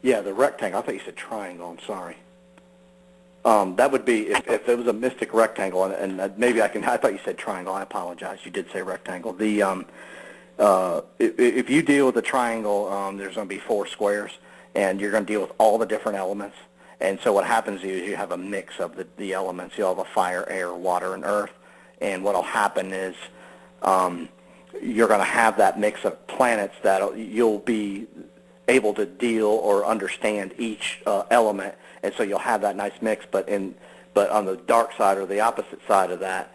Yeah, the rectangle. I thought you said triangle. I'm sorry. That would be, if it was a mystic rectangle, and maybe I thought you said triangle. I apologize. You did say rectangle. If you deal with a triangle, there's going to be 4 squares, and you're going to deal with all the different elements. And so what happens is you have a mix of the elements. You'll have a fire, air, water, and earth. And what will happen is you're going to have that mix of planets that you'll be able to deal or understand each element, and so you'll have that nice mix. But on the dark side or the opposite side of that,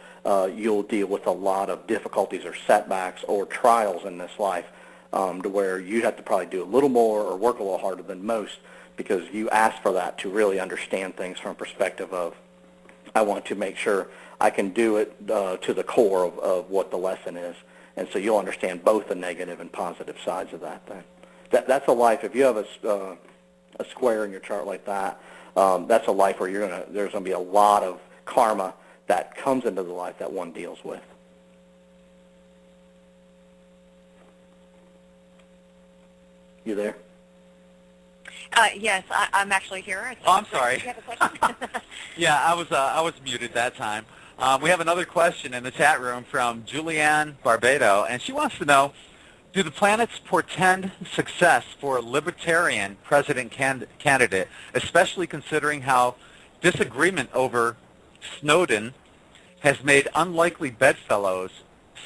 you'll deal with a lot of difficulties or setbacks or trials in this life, to where you have to probably do a little more or work a little harder than most, because you ask for that to really understand things from a perspective of, I want to make sure I can do it to the core of what the lesson is. And so you'll understand both the negative and positive sides of that thing. That's a life. If you have a square in your chart like that, that's a life where there's going to be a lot of karma that comes into the life that one deals with. You there? Yes, I'm actually here. Oh, I'm sorry. You have a question? Yeah, I was muted that time. We have another question in the chat room from Julianne Barbado, and she wants to know, do the planets portend success for a libertarian president candidate, especially considering how disagreement over Snowden has made unlikely bedfellows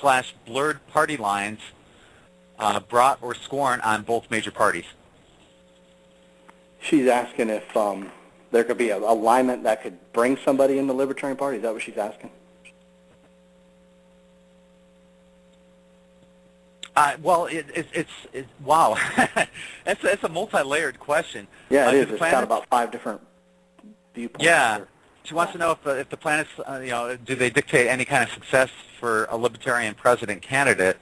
/ blurred party lines brought or scorn on both major parties? She's asking if there could be an alignment that could bring somebody in the Libertarian Party. Is that what she's asking? Well, it's wow. it's a multi-layered question. Yeah, it is. It's got about 5 different viewpoints. Yeah. She wants to know if the planets, do they dictate any kind of success for a libertarian president candidate?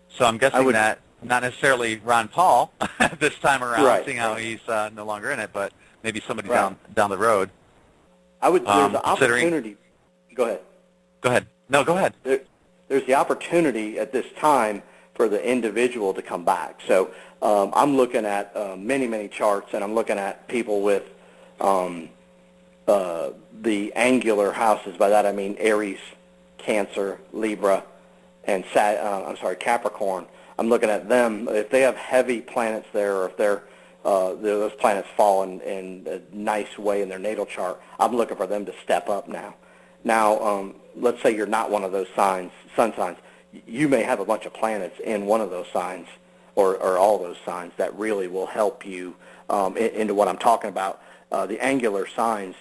So I'm guessing that not necessarily Ron Paul this time around, seeing how he's no longer in it, but maybe somebody down the road. There's an opportunity. Go ahead. Go ahead. No, go ahead. There's the opportunity at this time for the individual to come back. So I'm looking at many charts, and I'm looking at people with the angular houses. By that I mean Aries, Cancer, Libra, and Capricorn. I'm looking at them. If they have heavy planets there, or if those planets fall in a nice way in their natal chart, I'm looking for them to step up now. Now, let's say you're not one of those sun signs. You may have a bunch of planets in one of those signs, or all those signs, that really will help you into what I'm talking about. The angular signs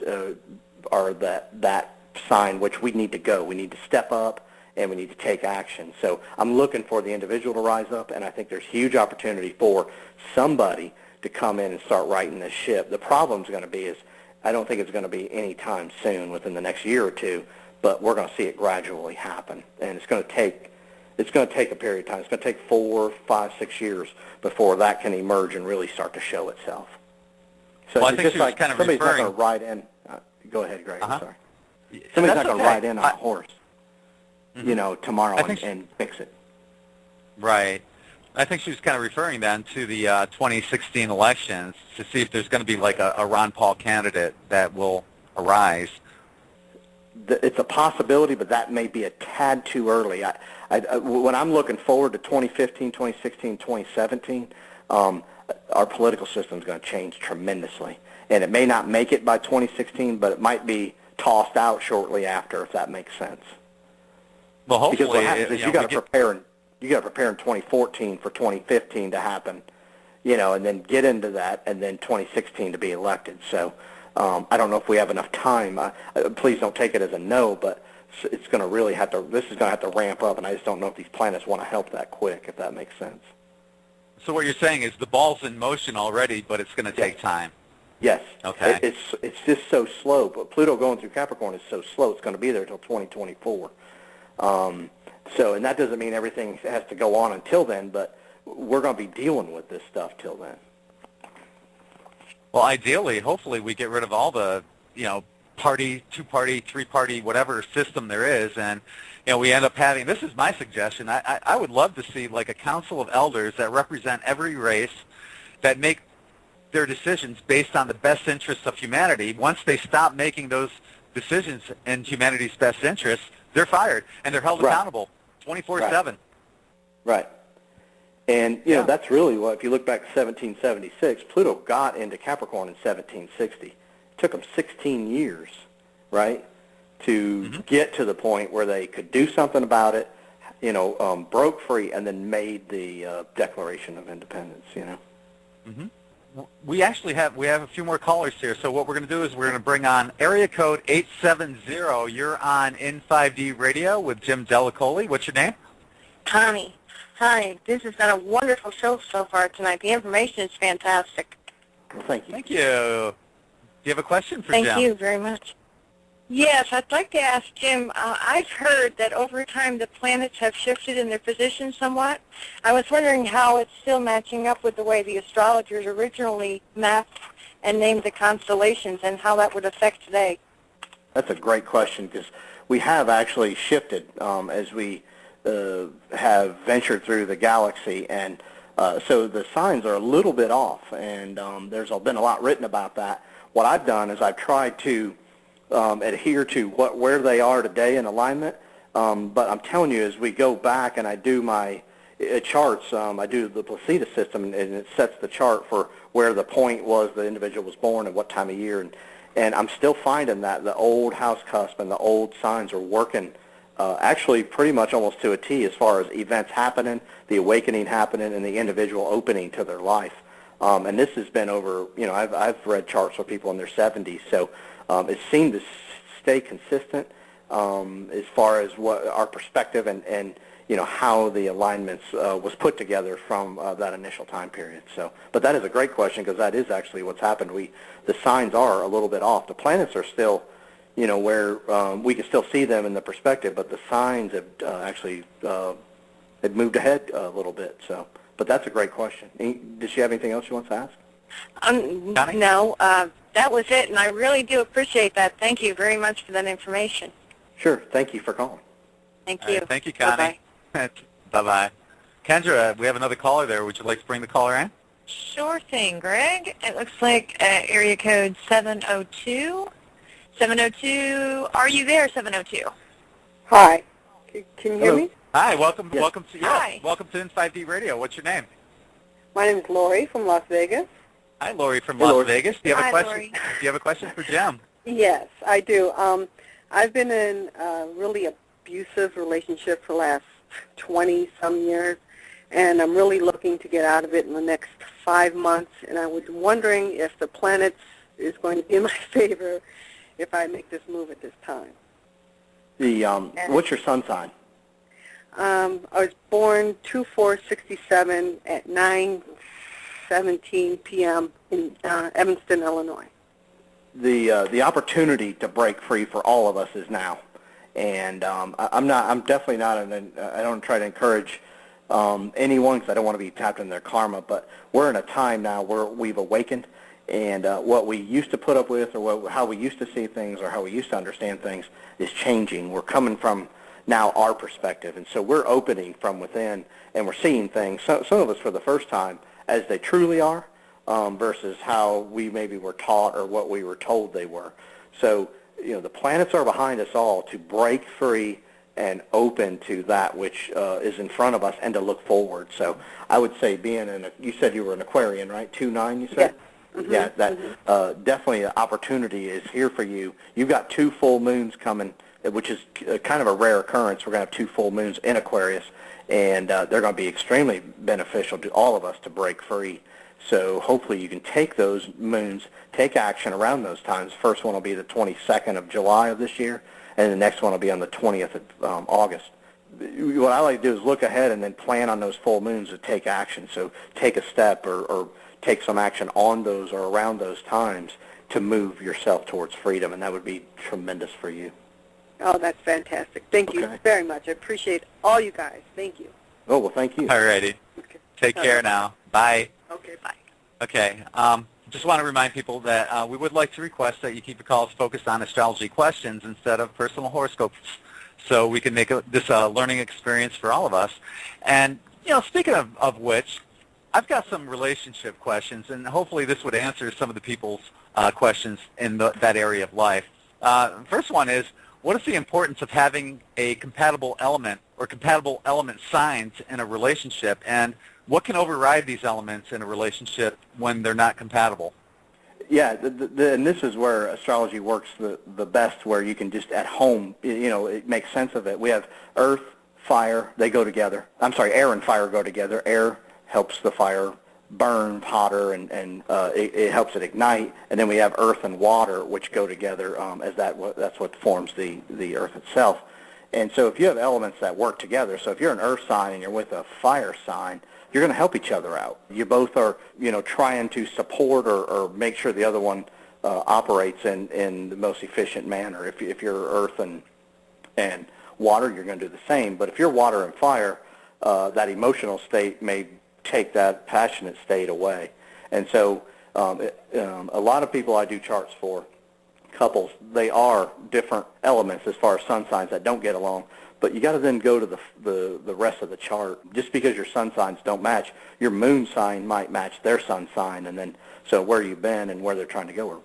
are that sign which we need to go. We need to step up, and we need to take action. So I'm looking for the individual to rise up, and I think there's huge opportunity for somebody to come in and start righting this ship. The problem's going to be is I don't think it's going to be any time soon within the next year or two, but we're going to see it gradually happen, and it's going to take a period of time. It's going to take 4, 5, 6 years before that can emerge and really start to show itself. So I think just she was like kind of somebody's referring. not going to ride in. Go ahead, Greg. Uh-huh. I'm sorry. Somebody's not going to okay. ride in on a horse, tomorrow and fix it. Right. I think she was kind of referring then to the 2016 elections to see if there's going to be like a Ron Paul candidate that will arise. It's a possibility, but that may be a tad too early. When I'm looking forward to 2015, 2016, 2017, our political system is going to change tremendously. And it may not make it by 2016, but it might be tossed out shortly after, if that makes sense. Well, hopefully, because what happens is you got to prepare in 2014 for 2015 to happen, and then get into that, and then 2016 to be elected. So I don't know if we have enough time. Please don't take it as a no, but it's going to really have to. This is going to have to ramp up, and I just don't know if these planets want to help that quick, if that makes sense. So what you're saying is the ball's in motion already, but it's going to take time. Yes. Okay. It's just so slow. But Pluto going through Capricorn is so slow. It's going to be there until 2024. And that doesn't mean everything has to go on until then, but we're going to be dealing with this stuff till then. Well, ideally, hopefully, we get rid of all the, party, 2-party, 3-party, whatever system there is, and we end up having. This is my suggestion. I would love to see like a council of elders that represent every race, that make their decisions based on the best interests of humanity. Once they stop making those decisions in humanity's best interests, they're fired and they're held accountable 24/7. Right. And that's really what. If you look back to 1776, Pluto got into Capricorn in 1760. It took them 16 years, right, to get to the point where they could do something about it, broke free, and then made the Declaration of Independence. We actually have a few more callers here. So what we're going to do is we're going to bring on area code 870. You're on In5D Radio with Jim Dellicolli. What's your name? Tommy. Hi. This has been a wonderful show so far tonight. The information is fantastic. Well, thank you. Thank you. Do you have a question for Jim? Thank you very much. Yes, I'd like to ask Jim, I've heard that over time the planets have shifted in their position somewhat. I was wondering how it's still matching up with the way the astrologers originally mapped and named the constellations, and how that would affect today. That's a great question, because we have actually shifted as we have ventured through the galaxy, and so the signs are a little bit off, and there's been a lot written about that. What I've done is I've tried to adhere to where they are today in alignment. But I'm telling you, as we go back and I do my charts, I do the Placida system, and it sets the chart for where the point was the individual was born and what time of year. And I'm still finding that the old house cusp and the old signs are working actually pretty much almost to a T as far as events happening, the awakening happening, and the individual opening to their life. And this has been over, I've read charts for people in their 70s, so it seemed to stay consistent as far as what our perspective and how the alignments was put together from that initial time period. So, but that is a great question, because that is actually what's happened. The signs are a little bit off. The planets are still, where we can still see them in the perspective, but the signs have actually had moved ahead a little bit. So, but that's a great question. Does she have anything else she wants to ask? No, that was it, and I really do appreciate that. Thank you very much for that information. Sure. Thank you for calling. Thank you. Thank you, Connie. Bye-bye. Bye-bye. Kendra, we have another caller there. Would you like to bring the caller in? Sure thing, Greg. It looks like area code 702. 702, are you there, 702? Hi. Can you hear me? Hi, welcome. Yes. Welcome to Hi. welcome to In5D Radio. What's your name? My name is Lori from Las Vegas. Hi, Lori from Hey, Las Lori. Vegas. Do you have Hi, a question? Lori. Do you have a question for Jim? Yes, I do. I've been in a really abusive relationship for the last 20-some years, and I'm really looking to get out of it in the next 5 months, and I was wondering if the planets is going to be in my favor if I make this move at this time. What's your sun sign? I was born 2/4/67 at 9:17 p.m. in Evanston, Illinois. The opportunity to break free for all of us is now, and I'm definitely not. I don't try to encourage anyone, because I don't want to be tapped in their karma. But we're in a time now where we've awakened, and what we used to put up with, or how we used to see things, or how we used to understand things, is changing. We're coming from now our perspective, and so we're opening from within, and we're seeing things. Some of us for the first time as they truly are. Versus how we maybe were taught or what we were told they were. So, the planets are behind us all to break free and open to that which is in front of us, and to look forward. So I would say you said you were an Aquarian, right? 2/9, you said? Yes. Mm-hmm. Yeah, that definitely an opportunity is here for you. You've got 2 full moons coming, which is kind of a rare occurrence. We're going to have 2 full moons in Aquarius, and they're going to be extremely beneficial to all of us to break free. So hopefully you can take those moons, take action around those times. First one will be the 22nd of July of this year, and the next one will be on the 20th of August. What I like to do is look ahead and then plan on those full moons to take action. So take a step or take some action on those or around those times to move yourself towards freedom, and that would be tremendous for you. Oh, that's fantastic. Thank you very much. I appreciate all you guys. Thank you. Oh, well, thank you. All righty. Okay. Take care now. Bye. Okay, bye. Okay. Just want to remind people that we would like to request that you keep your calls focused on astrology questions instead of personal horoscopes, so we can make this a learning experience for all of us. And, speaking of which, I've got some relationship questions, and hopefully this would answer some of the people's questions in that area of life. First one is, what is the importance of having a compatible element or compatible element signs in a relationship, and what can override these elements in a relationship when they're not compatible? Yeah, and this is where astrology works the best, where you can just at home, it makes sense of it. We have earth, fire, they go together. I'm sorry, air and fire go together. Air helps the fire burn hotter, and it helps it ignite. And then we have earth and water, which go together as that's what forms the earth itself. And so if you have elements that work together, so if you're an earth sign and you're with a fire sign, you're going to help each other out. You both are, trying to support or make sure the other one operates in the most efficient manner. If you're earth and water, you're going to do the same. But if you're water and fire, that emotional state may take that passionate state away. And so a lot of people I do charts for, couples, they are different elements as far as sun signs that don't get along. But you got to then go to the rest of the chart. Just because your sun signs don't match, your moon sign might match their sun sign, and then so where you've been and where they're trying to go,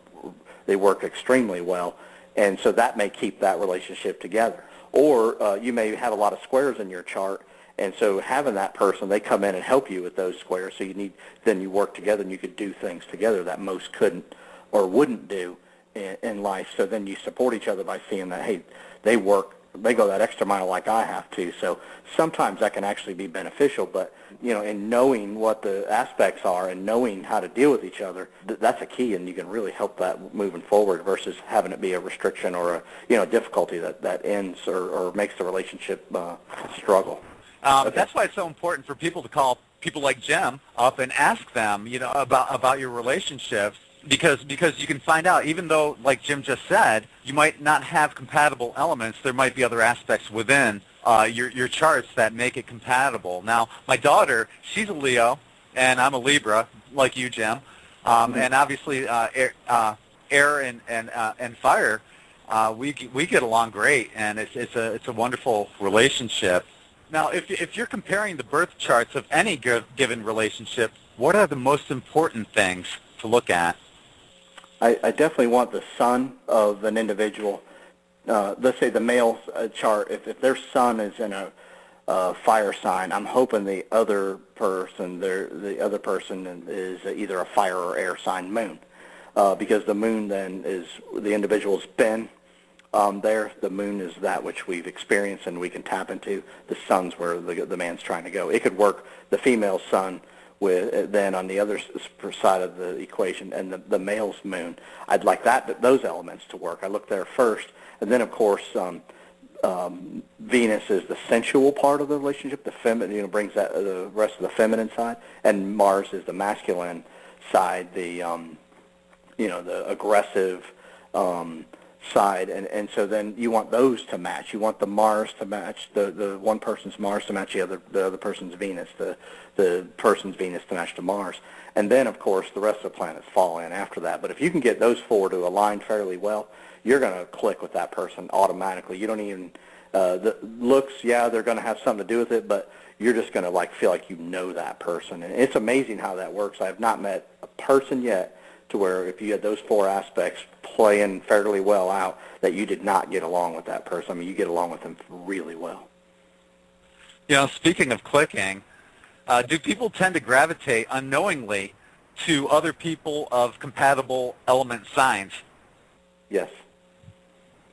they work extremely well. And so that may keep that relationship together. Or you may have a lot of squares in your chart, and so having that person, they come in and help you with those squares. So then you work together, and you could do things together that most couldn't or wouldn't do in life. So then you support each other by seeing that, hey, they go that extra mile like I have to. So sometimes that can actually be beneficial, but in knowing what the aspects are and knowing how to deal with each other, that's a key, and you can really help that moving forward versus having it be a restriction or a difficulty that ends or makes the relationship struggle. That's why it's so important for people to call people like Jim up and ask them, about your relationships. Because you can find out, even though, like Jim just said, you might not have compatible elements, there might be other aspects within your charts that make it compatible. Now, my daughter, she's a Leo, and I'm a Libra, like you, Jim. And obviously, air and fire, we get along great, and it's a wonderful relationship. Now, if you're comparing the birth charts of any given relationship, what are the most important things to look at? I definitely want the sun of an individual. Let's say the male chart, if their sun is in a fire sign, I'm hoping the other person is either a fire or air sign moon, because the moon then is the individual's been there. The moon is that which we've experienced and we can tap into. The sun's where the man's trying to go. It could work the female sun with then on the other side of the equation, and the male's moon. I'd like those elements to work. I look there first, and then of course Venus is the sensual part of the relationship. The feminine, brings that the rest of the feminine side, and Mars is the masculine side. The the aggressive side, and so then you want those to match. You want the Mars to match the one person's Mars to match the other person's Venus, the person's Venus to match to Mars, and then of course the rest of the planets fall in after that. But if you can get those four to align fairly well, you're going to click with that person automatically. You don't even the looks, they're going to have something to do with it, but you're just going to feel like you know that person, and it's amazing how that works. I have not met a person yet to where if you had those four aspects playing fairly well out, that you did not get along with that person. I mean, you get along with them really well. Speaking of clicking, do people tend to gravitate unknowingly to other people of compatible element signs? Yes.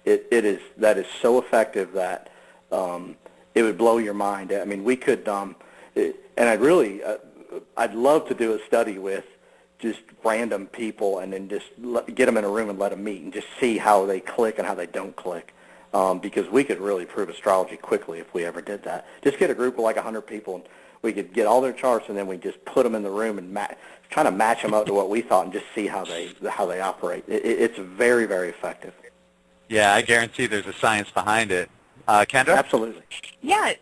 That is so effective that it would blow your mind. I mean, we could, and I'd love to do a study with just random people, and then just get them in a room and let them meet and just see how they click and how they don't click, because we could really prove astrology quickly if we ever did that. Just get a group of 100 people, and we could get all their charts, and then we just put them in the room and try to match them up to what we thought and just see how they operate. It's very, very effective. Yeah, I guarantee there's a science behind it. Kendra? Absolutely. Yeah,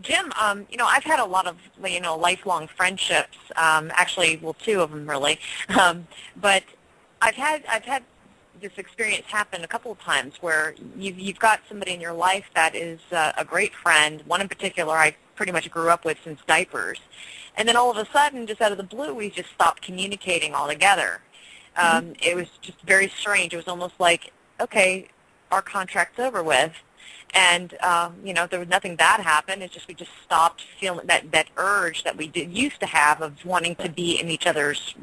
Jim, I've had a lot of, lifelong friendships, actually, two of them really, but I've had this experience happen a couple of times where you've got somebody in your life that is a great friend. One in particular I pretty much grew up with since diapers, and then all of a sudden, just out of the blue, we just stopped communicating altogether. It was just very strange. It was almost like, okay, our contract's over with. And, there was nothing bad happened. It's just we just stopped feeling that urge that we used to have of wanting to be in each other's,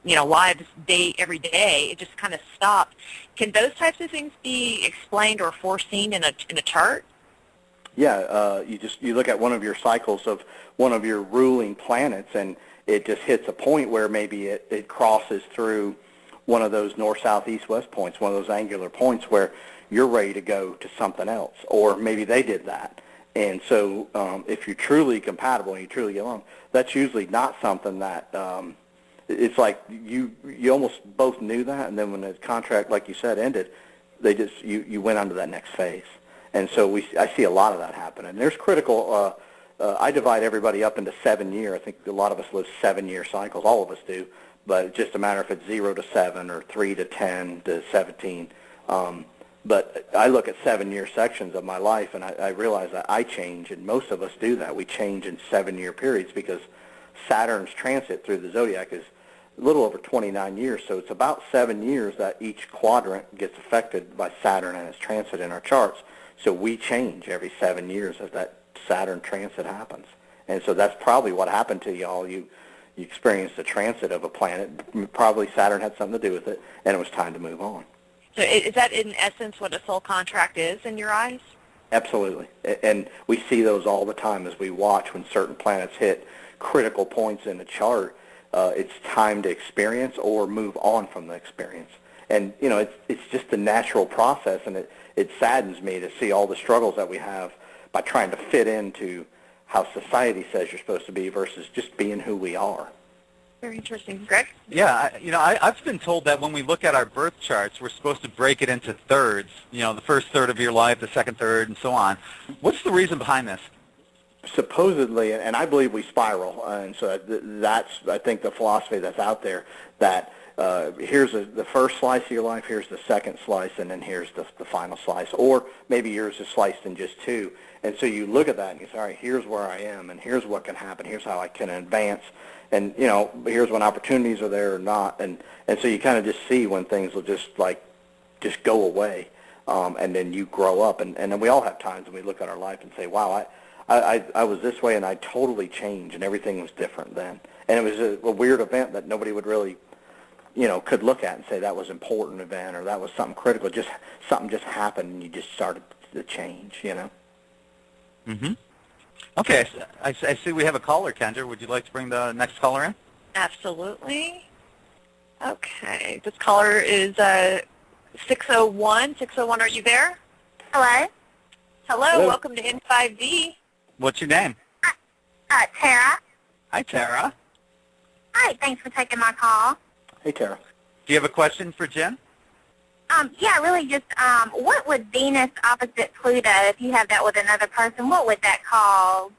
lives every day. It just kind of stopped. Can those types of things be explained or foreseen in a chart? Yeah, you look at one of your cycles of one of your ruling planets, and it just hits a point where maybe it crosses through one of those north, south, east, west points, one of those angular points where you're ready to go to something else, or maybe they did that. And so if you're truly compatible and you truly get along, that's usually not something that it's like you almost both knew that, and then when the contract, like you said, ended, you went on to that next phase. And so I see a lot of that happen. And there's critical, I divide everybody up into 7 year. I think a lot of us live 7-year cycles. All of us do. But it's just a matter if it's 0 to 7 or 3 to 10 to 17. But I look at 7-year sections of my life, and I realize that I change, and most of us do that. We change in 7-year periods because Saturn's transit through the zodiac is a little over 29 years. So it's about 7 years that each quadrant gets affected by Saturn and its transit in our charts. So we change every 7 years as that Saturn transit happens. And so that's probably what happened to y'all. You experienced the transit of a planet. Probably Saturn had something to do with it, and it was time to move on. So is that in essence what a soul contract is in your eyes? Absolutely. And we see those all the time as we watch when certain planets hit critical points in the chart. It's time to experience or move on from the experience. And, you know, it's just a natural process, and it saddens me to see all the struggles that we have by trying to fit into how society says you're supposed to be versus just being who we are. Very interesting. Greg? Yeah, I've been told that when we look at our birth charts, we're supposed to break it into thirds, you know, the first third of your life, the second third, and so on. What's the reason behind this? Supposedly, and I believe we spiral, and so that's, I think, the philosophy that's out there, that here's the first slice of your life, here's the second slice, and then here's the final slice. Or maybe yours is sliced in just two. And so you look at that and you say, all right, here's where I am, and here's what can happen, here's how I can advance, and, you know, here's when opportunities are there or not. And so you kind of just see when things will just go away, and then you grow up. And then we all have times when we look at our life and say, wow, I was this way and I totally changed and everything was different then. And it was a weird event that nobody would really, you know, could look at and say that was an important event or that was something critical. Just something just happened and you just started to change, you know. Mm-hmm. Okay, I see we have a caller, Kendra. Would you like to bring the next caller in? Absolutely. Okay, this caller is 601. 601, are you there? Hello. Hello, welcome to In5D. What's your name? Tara. Hi, Tara. Hi, thanks for taking my call. Hey, Tara. Do you have a question for Jim? Yeah, really just, what would Venus opposite Pluto, if you have that with another person, what would that cause?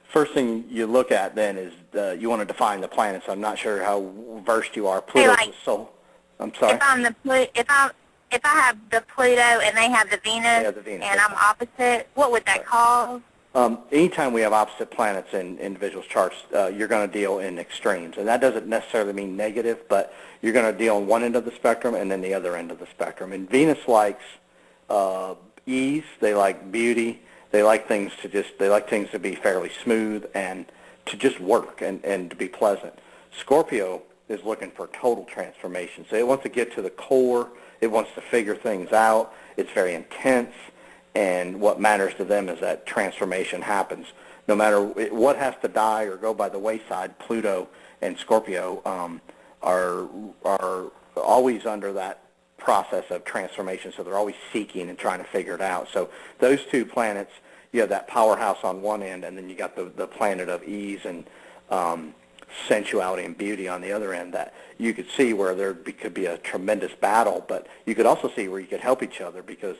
First thing you look at then is you want to define the planets. I'm not sure how versed you are. Pluto's the soul. I'm sorry? If I have the Pluto and they have the Venus, and I'm opposite, what would that cause? Anytime we have opposite planets in individuals' charts, you're going to deal in extremes. And that doesn't necessarily mean negative, but you're going to deal on one end of the spectrum and then the other end of the spectrum. And Venus likes ease. They like beauty. They like things to be fairly smooth and to just work and to be pleasant. Scorpio is looking for total transformation. So it wants to get to the core. It wants to figure things out. It's very intense. And what matters to them is that transformation happens. No matter what has to die or go by the wayside, Pluto and Scorpio are always under that process of transformation, so they're always seeking and trying to figure it out. So those two planets, you have that powerhouse on one end, and then you got the planet of ease and sensuality and beauty on the other end, that you could see where there could be a tremendous battle, but you could also see where you could help each other because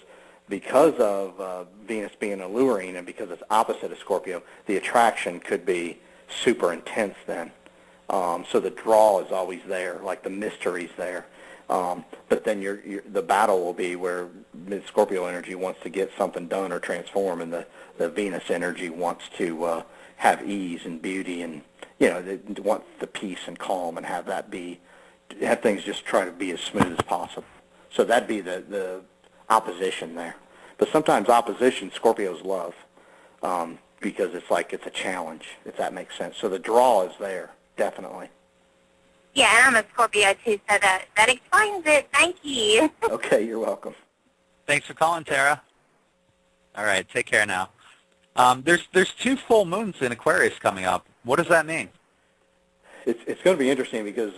of Venus being alluring and because it's opposite of Scorpio, the attraction could be super intense then. So the draw is always there, like the mystery's there. But then the battle will be where Scorpio energy wants to get something done or transform, and the Venus energy wants to have ease and beauty, and they want the peace and calm and have things just try to be as smooth as possible. So that'd be the opposition there. But sometimes opposition, Scorpios love, because it's a challenge, if that makes sense. So the draw is there, definitely. Yeah, I'm a Scorpio too, so that explains it. Thank you. Okay, you're welcome. Thanks for calling, Tara. All right, take care now. There's 2 full moons in Aquarius coming up. What does that mean? It's going to be interesting because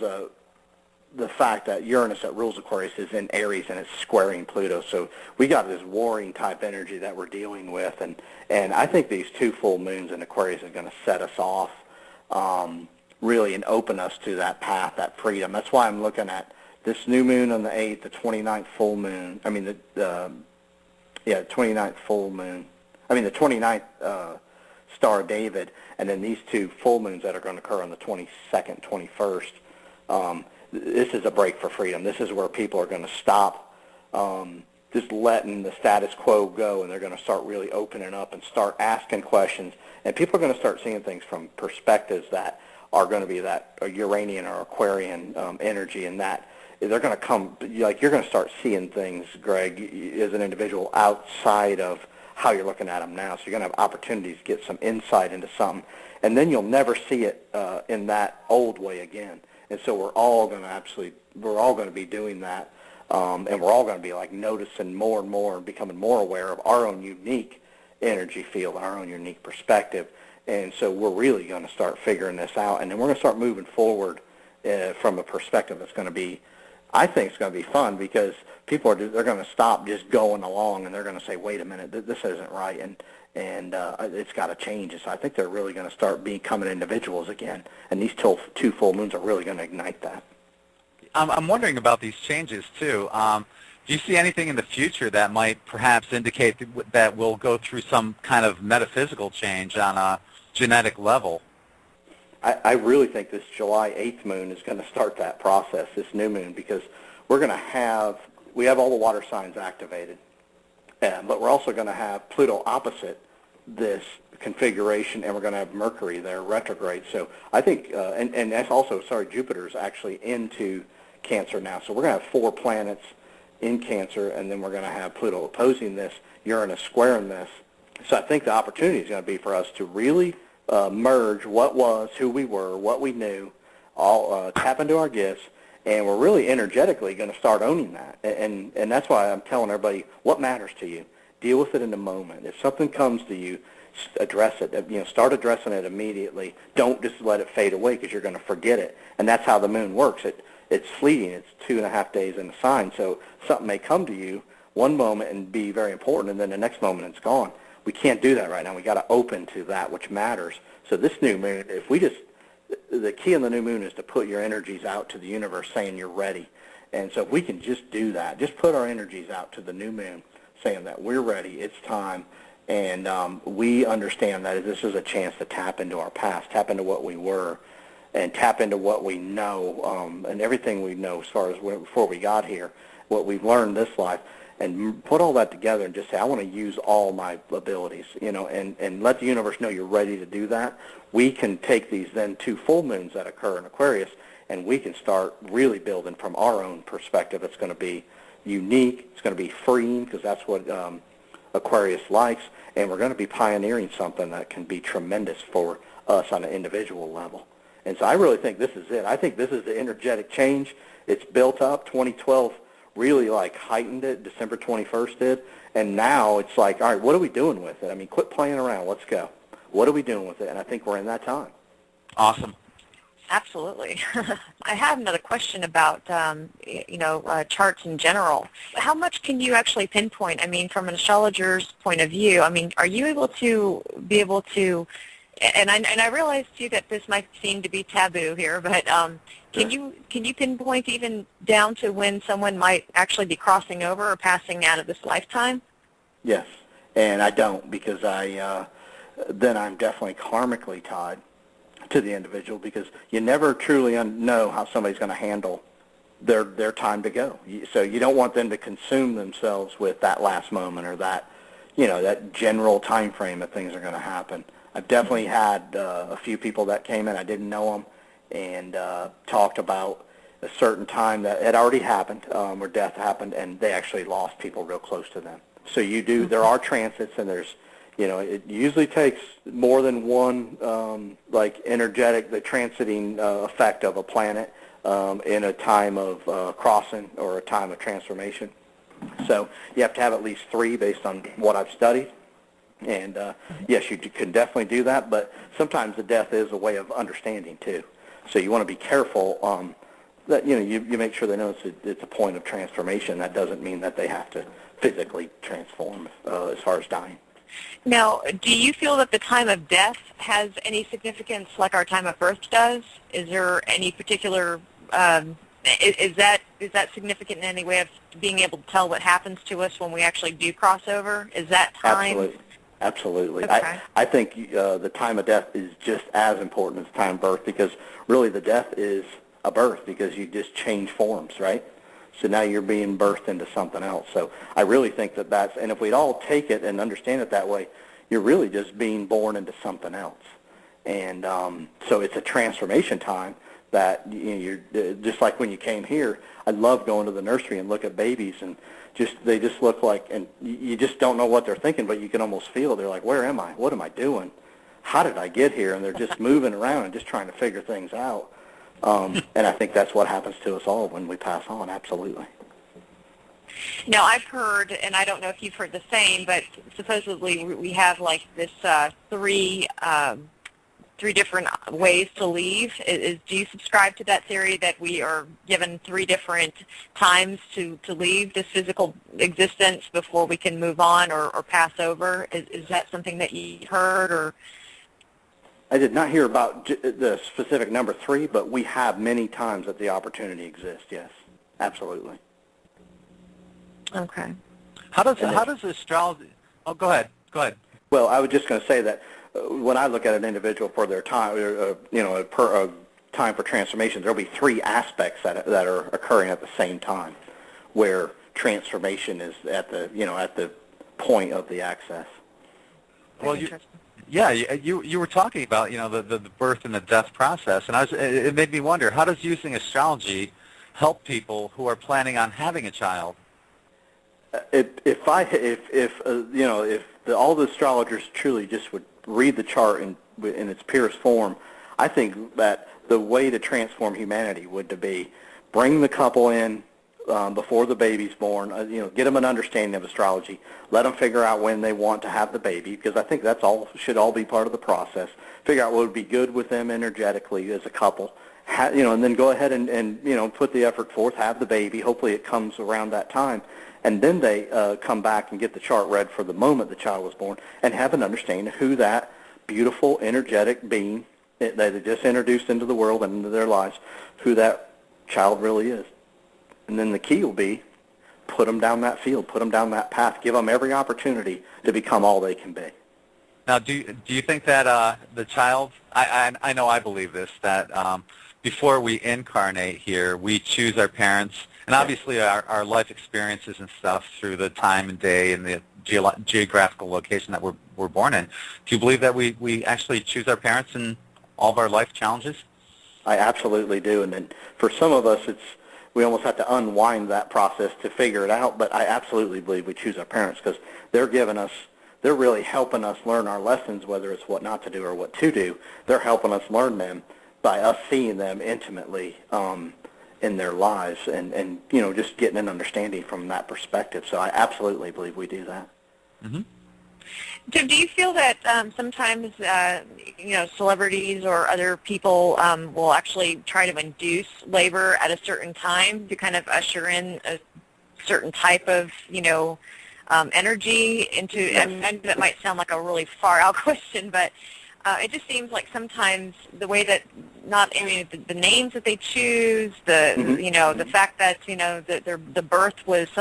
the fact that Uranus that rules Aquarius is in Aries and it's squaring Pluto. So we got this warring type energy that we're dealing with, and I think these 2 full moons in Aquarius are going to set us off really and open us to that path, that freedom. That's why I'm looking at this new moon on the 8th, the 29th full moon. I mean the 29th full moon. I mean the 29th Star of David, and then these 2 full moons that are going to occur on the 22nd, 21st. This is a break for freedom. This is where people are going to stop just letting the status quo go, and they're going to start really opening up and start asking questions. And people are going to start seeing things from perspectives that are going to be that Uranian or Aquarian energy, and that they're going to come, like you're going to start seeing things, Greg, as an individual outside of how you're looking at them now. So you're going to have opportunities to get some insight into something, and then you'll never see it in that old way again. And so we're all going to be doing that, and we're all going to be like noticing more and more and becoming more aware of our own unique energy field, our own unique perspective. And so we're really going to start figuring this out, and then we're going to start moving forward from a perspective that's going to be, I think it's going to be fun, because people they're going to stop just going along, and they're going to say, wait a minute, this isn't right, and it's got to change. So I think they're really going to start becoming individuals again, and these two full moons are really going to ignite that. I'm wondering about these changes, too. Do you see anything in the future that might perhaps indicate that we'll go through some kind of metaphysical change on a genetic level? I really think this July 8th moon is going to start that process, this new moon, because we're going to we have all the water signs activated, but we're also going to have Pluto opposite this configuration, and we're going to have Mercury there retrograde. So I think, and that's also, Jupiter's actually into Cancer now. So we're going to have 4 planets in Cancer, and then we're going to have Pluto opposing this, Uranus squaring this. So I think the opportunity is going to be for us to really merge what was, who we were, what we knew, all tap into our gifts, and we're really energetically going to start owning that. And that's why I'm telling everybody, what matters to you? Deal with it in the moment. If something comes to you, address it. Start addressing it immediately. Don't just let it fade away, because you're going to forget it. And that's how the moon works. It's fleeting. It's 2.5 days in the sign. So something may come to you one moment and be very important, and then the next moment it's gone. We can't do that right now. We got to open to that which matters. So this new moon, the key in the new moon is to put your energies out to the universe saying you're ready. And so if we can just do that, just put our energies out to the new moon saying that we're ready, it's time, and we understand that this is a chance to tap into our past, tap into what we were, and tap into what we know, and everything we know as far as before we got here, what we've learned this life, and put all that together and just say, I want to use all my abilities, and let the universe know you're ready to do that. We can take these then 2 full moons that occur in Aquarius, and we can start really building from our own perspective. It's going to be unique. It's going to be freeing, because that's what Aquarius likes, and we're going to be pioneering something that can be tremendous for us on an individual level. And so I really think this is it. I think this is the energetic change. It's built up. 2012 really heightened it. December 21st did. And now it's like, all right, what are we doing with it? I mean, quit playing around. Let's go. What are we doing with it? And I think we're in that time. Awesome. Absolutely. I have another question about, charts in general. How much can you actually pinpoint? I mean, from an astrologer's point of view, I mean, are you able to and I realize too that this might seem to be taboo here, but can you pinpoint even down to when someone might actually be crossing over or passing out of this lifetime? Yes, and I don't, because then I'm definitely karmically tied to the individual, because you never truly know how somebody's going to handle their time to go. So you don't want them to consume themselves with that last moment or that general time frame that things are going to happen. I've definitely had a few people that came in, I didn't know them, and talked about a certain time that had already happened, where death happened, and they actually lost people real close to them. So there are transits, and there's, it usually takes more than one, energetic, the transiting effect of a planet in a time of crossing or a time of transformation. So you have to have at least 3 based on what I've studied. And yes, you can definitely do that, but sometimes the death is a way of understanding too. So you want to be careful that you make sure they know it's a point of transformation. That doesn't mean that they have to physically transform as far as dying. Now, do you feel that the time of death has any significance like our time of birth does? Is there any particular is that significant in any way of being able to tell what happens to us when we actually do cross over? Is that time? Absolutely. Okay. I think the time of death is just as important as time of birth, because really the death is a birth, because you just change forms, right? So now you're being birthed into something else. So I really think that's, and if we'd all take it and understand it that way, you're really just being born into something else. And so it's a transformation time that you're just like when you came here. I love going to the nursery and look at babies, and they just look like, and you just don't know what they're thinking, but you can almost feel they're like, where am I? What am I doing? How did I get here? And they're just moving around and just trying to figure things out. And I think that's what happens to us all when we pass on, absolutely. Now, I've heard, and I don't know if you've heard the same, but supposedly we have like this three different ways to leave. Do you subscribe to that theory that we are given 3 different times to leave this physical existence before we can move on or pass over? Is that something that you heard? Or I did not hear about the specific number 3, but we have many times that the opportunity exists, yes, absolutely. Okay. How does astrology? Oh, go ahead. Well, I was just going to say that when I look at an individual for their time, a time for transformation, there'll be 3 aspects that are occurring at the same time, where transformation is at the point of the access. Well, you were talking about the birth and the death process, and it made me wonder, how does using astrology help people who are planning on having a child? If all the astrologers truly just would read the chart in its purest form, I think that the way to transform humanity would to be bring the couple in before the baby's born, get them an understanding of astrology, let them figure out when they want to have the baby, because I think should all be part of the process. Figure out what would be good with them energetically as a couple, and then go ahead and put the effort forth, have the baby. Hopefully it comes around that time. And then they come back and get the chart read for the moment the child was born and have an understanding of who that beautiful, energetic being that they just introduced into the world and into their lives, who that child really is. And then the key will be put them down that field, put them down that path, give them every opportunity to become all they can be. Now, do you think that the child, I know I believe this, that before we incarnate here, we choose our parents, and obviously our life experiences and stuff through the time and day and the geographical location that we're born in. Do you believe that we actually choose our parents in all of our life challenges? I absolutely do, and then for some of us, we almost have to unwind that process to figure it out, but I absolutely believe we choose our parents because they're really helping us learn our lessons, whether it's what not to do or what to do. They're helping us learn them by us seeing them intimately in their lives and just getting an understanding from that perspective. So I absolutely believe we do that. Mm-hmm. Do you feel that sometimes celebrities or other people will actually try to induce labor at a certain time to kind of usher in a certain type of energy into? Yes. I mean, that might sound like a really far out question, but it just seems like sometimes the way that the names that they choose, the fact that the birth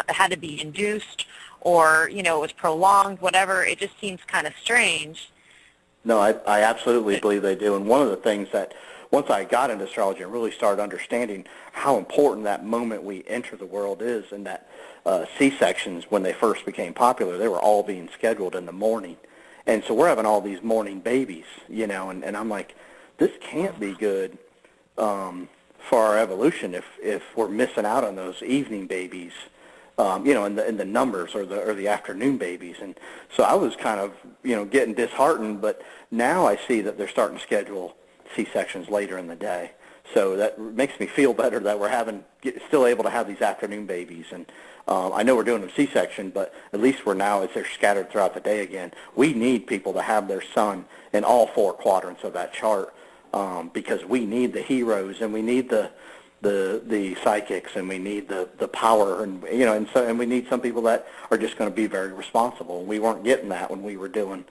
had to be induced or it was prolonged, whatever, it just seems kind of strange. No, I absolutely believe they do. And one of the things that once I got into astrology and really started understanding how important that moment we enter the world is, and that C-sections, when they first became popular, they were all being scheduled in the morning. And so we're having all these morning babies, and I'm like, this can't be good for our evolution if we're missing out on those evening babies, in the numbers or the afternoon babies. And so I was kind of, getting disheartened, but now I see that they're starting to schedule C-sections later in the day. So that makes me feel better that we're still able to have these afternoon babies. And I know we're doing a C-section, but at least as they're scattered throughout the day again, we need people to have their sun in all 4 quadrants of that chart because we need the heroes and we need the psychics and we need the power and we need some people that are just going to be very responsible. We weren't getting that when we were doing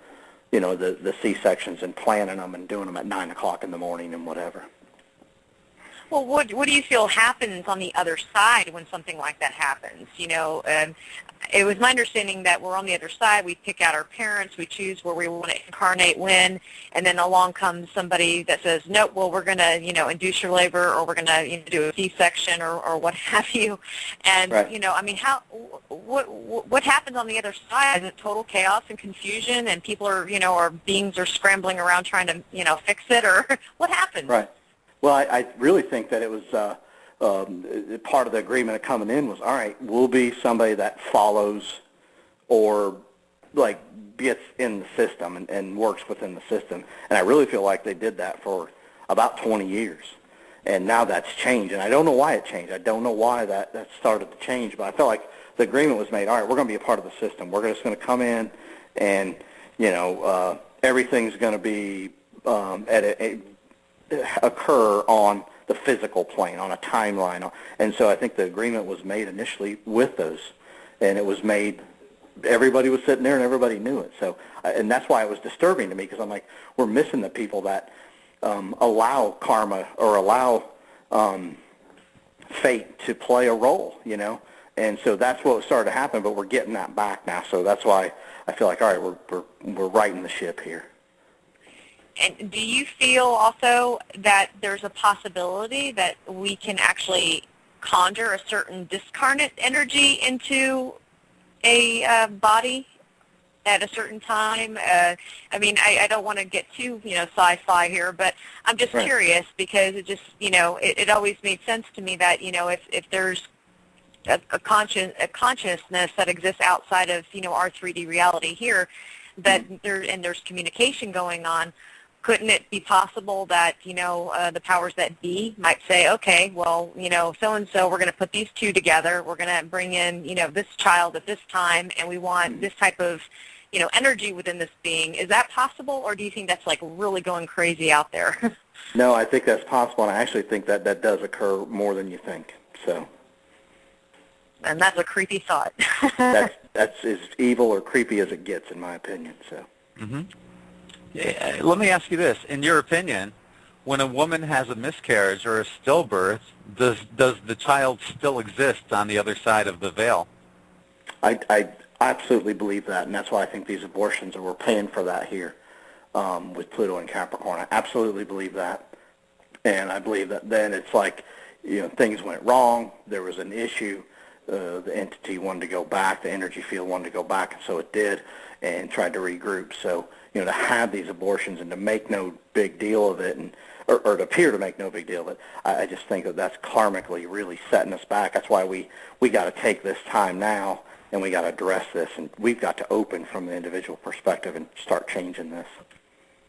the C-sections and planning them and doing them at 9 o'clock in the morning and whatever. Well, what do you feel happens on the other side when something like that happens? You know, it was my understanding that we're on the other side. We pick out our parents. We choose where we want to incarnate when, and then along comes somebody that says, nope, well, we're going to, induce your labor, or we're going to do a C-section or what have you. And, right. I mean, what happens on the other side? Is it total chaos and confusion, and people are, or beings are scrambling around trying to, fix it, or what happens? Right. Well, I really think that it was part of the agreement coming in was, all right, we'll be somebody that follows or, like, gets in the system and works within the system. And I really feel like they did that for about 20 years. And now that's changed. And I don't know why it changed. I don't know why that started to change. But I felt like the agreement was made, all right, we're going to be a part of the system. We're just going to come in and, everything's going to be occur on the physical plane, on a timeline. And so I think the agreement was made initially with those, and it was made, everybody was sitting there and everybody knew it. So, and that's why it was disturbing to me, because I'm like, we're missing the people that allow karma or allow fate to play a role, And so that's what started to happen, but we're getting that back now. So that's why I feel like, all right, we're righting the ship here. And do you feel also that there's a possibility that we can actually conjure a certain discarnate energy into a body at a certain time? I mean, I don't want to get too, sci-fi here, but I'm just curious, because it just, it always made sense to me that, if there's a consciousness that exists outside of, our 3D reality here, that there's communication going on, couldn't it be possible that, the powers that be might say, okay, well, so-and-so, we're going to put these two together. We're going to bring in, this child at this time, and we want this type of, energy within this being. Is that possible, or do you think that's, like, really going crazy out there? No, I think that's possible, and I actually think that does occur more than you think. So. And that's a creepy thought. that's as evil or creepy as it gets, in my opinion. So. Mm-hmm. Let me ask you this. In your opinion, when a woman has a miscarriage or a stillbirth, does the child still exist on the other side of the veil? I absolutely believe that, and that's why I think these abortions, we're paying for that here with Pluto and Capricorn. I absolutely believe that. And I believe that then it's like, things went wrong, there was an issue, the entity wanted to go back, the energy field wanted to go back, and so it did, and tried to regroup. So, to have these abortions and to make no big deal of it, or to appear to make no big deal of it, I just think that's karmically really setting us back. That's why we got to take this time now, and we got to address this, and we've got to open from the individual perspective and start changing this.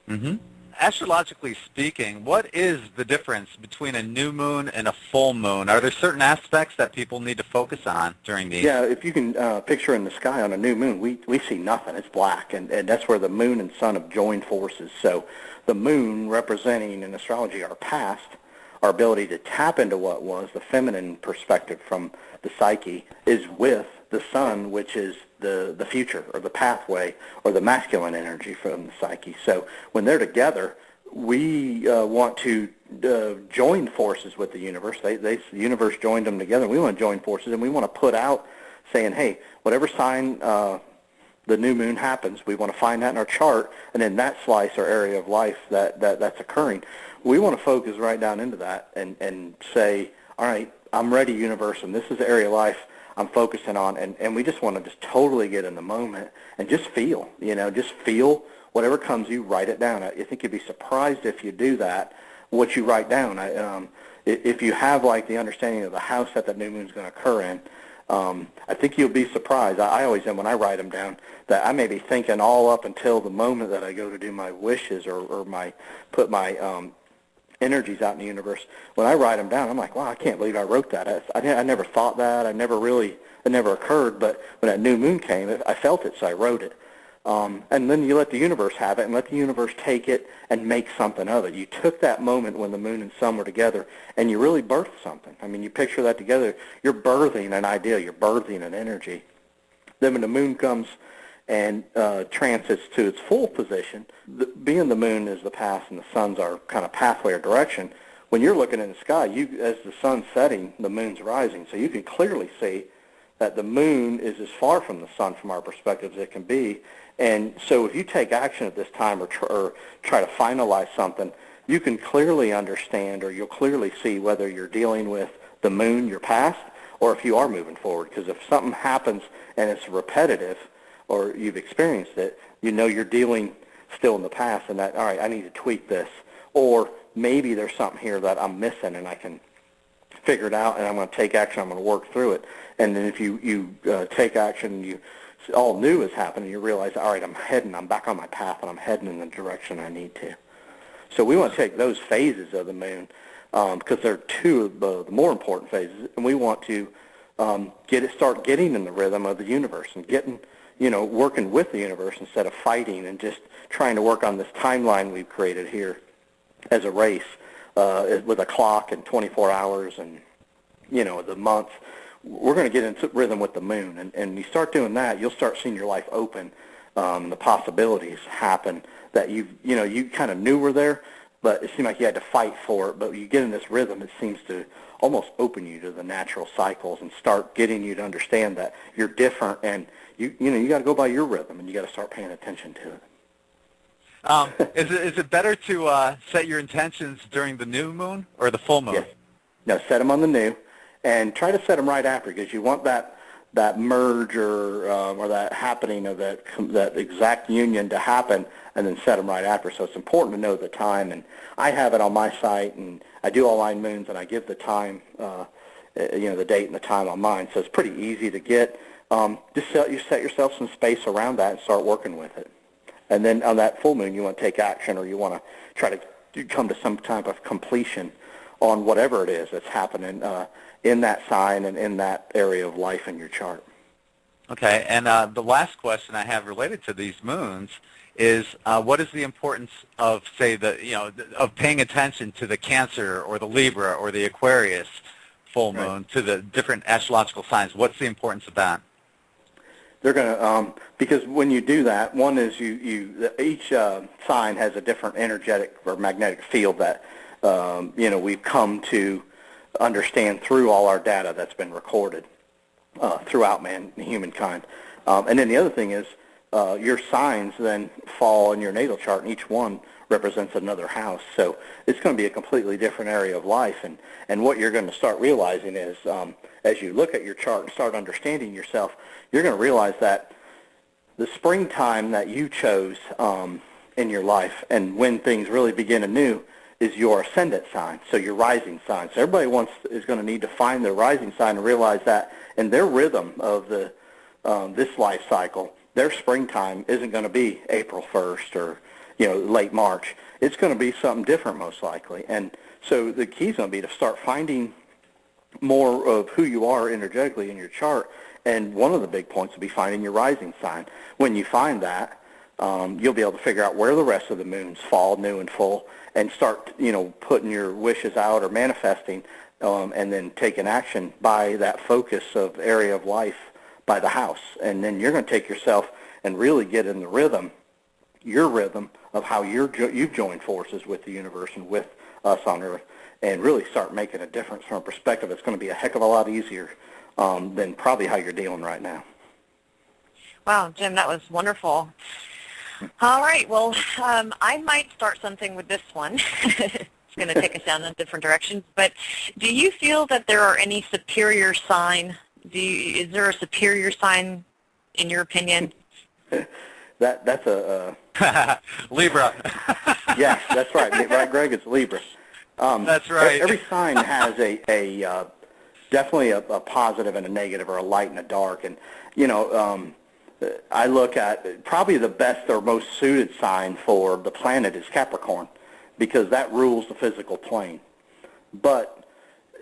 Mm-hmm. Astrologically speaking, what is the difference between a new moon and a full moon? Are there certain aspects that people need to focus on during these? Yeah, if you can picture in the sky on a new moon, we see nothing. It's black, and that's where the moon and sun have joined forces. So the moon, representing in astrology our past, our ability to tap into what was, the feminine perspective from the psyche, is with the sun, which is the future or the pathway or the masculine energy from the psyche. So when they're together, we want to join forces with the universe. The universe joined them together. We want to join forces, and we want to put out saying, hey, whatever sign the new moon happens, we want to find that in our chart, and in that slice or area of life that's occurring, we want to focus right down into that and say, all right, I'm ready, universe, and this is the area of life I'm focusing on, and we just want to just totally get in the moment and just feel, just feel whatever comes, you write it down. I think you'd be surprised if you do that, what you write down. If you have, like, the understanding of the house that the new moon's going to occur in, I think you'll be surprised. I always am when I write them down, that I may be thinking all up until the moment that I go to do my wishes or put my energies out in the universe. When I write them down, I'm like, wow, I can't believe I wrote that. I never thought that. It never occurred. But when that new moon came, I felt it, so I wrote it. And then you let the universe have it and let the universe take it and make something of it. You took that moment when the moon and sun were together, and you really birthed something. I mean, you picture that together. You're birthing an idea. You're birthing an energy. Then when the moon comes and transits to its full position, being the moon is the past and the sun's our kind of pathway or direction, when you're looking in the sky, as the sun's setting, the moon's rising. So you can clearly see that the moon is as far from the sun from our perspective as it can be. And so if you take action at this time or try to finalize something, you can clearly understand, or you'll clearly see whether you're dealing with the moon, your past, or if you are moving forward. Because if something happens and it's repetitive, or you've experienced it, you know you're dealing still in the past, and that, all right, I need to tweak this. Or maybe there's something here that I'm missing, and I can figure it out, and I'm going to take action, I'm going to work through it. And then if you take action, you all new is happening, you realize, all right, I'm back on my path, and I'm heading in the direction I need to. So we want to take those phases of the moon, because they're two of the more important phases, and we want to start getting in the rhythm of the universe and working with the universe instead of fighting and just trying to work on this timeline we've created here as a race with a clock and 24 hours and, the months. We're going to get into rhythm with the moon, and you start doing that, you'll start seeing your life open, the possibilities happen that you kind of knew were there, but it seemed like you had to fight for it. But you get in this rhythm, it seems to almost open you to the natural cycles and start getting you to understand that you're different, and you got to go by your rhythm, and you got to start paying attention to it. Is it better to set your intentions during the new moon or the full moon? Yes. No, set them on the new, and try to set them right after, because you want that merge or that happening of that exact union to happen, and then set them right after. So it's important to know the time, and I have it on my site, and I do align moons, and I give the time, the date and the time on mine. So it's pretty easy to get. Just set yourself some space around that and start working with it. And then on that full moon, you want to take action, or you want to try to come to some type of completion on whatever it is that's happening in that sign and in that area of life in your chart. Okay, and the last question I have related to these moons is what is the importance of, say, of paying attention to the Cancer or the Libra or the Aquarius full moon, right, to the different astrological signs? What's the importance of that? They're going to, because when you do that, one is each sign has a different energetic or magnetic field that, we've come to understand through all our data that's been recorded throughout humankind. And then the other thing is your signs then fall in your natal chart, and each one represents another house. So it's going to be a completely different area of life. And what you're going to start realizing is as you look at your chart and start understanding yourself, you're going to realize that the springtime that you chose in your life and when things really begin anew is your ascendant sign, so your rising sign. So everybody is going to need to find their rising sign and realize that in their rhythm of this life cycle, their springtime isn't going to be April 1st or late March. It's going to be something different most likely. And so the key is going to be to start finding more of who you are energetically in your chart. And one of the big points will be finding your rising sign. When you find that, you'll be able to figure out where the rest of the moons fall, new and full, and start, putting your wishes out or manifesting, and then taking action by that focus of area of life by the house. And then you're going to take yourself and really get in the rhythm, your rhythm of how you've joined forces with the universe and with us on Earth, and really start making a difference from a perspective. It's going to be a heck of a lot easier than probably how you're dealing right now. Wow, Jim, that was wonderful. All right, well, I might start something with this one. It's going to take us down in different directions. But do you feel that there are any superior sign? Is there a superior sign, in your opinion? That's a Libra. Yes, that's right. Right, Greg, it's Libra. That's right. Every sign has a definitely a positive and a negative, or a light and a dark. And I look at probably the best or most suited sign for the planet is Capricorn, because that rules the physical plane. But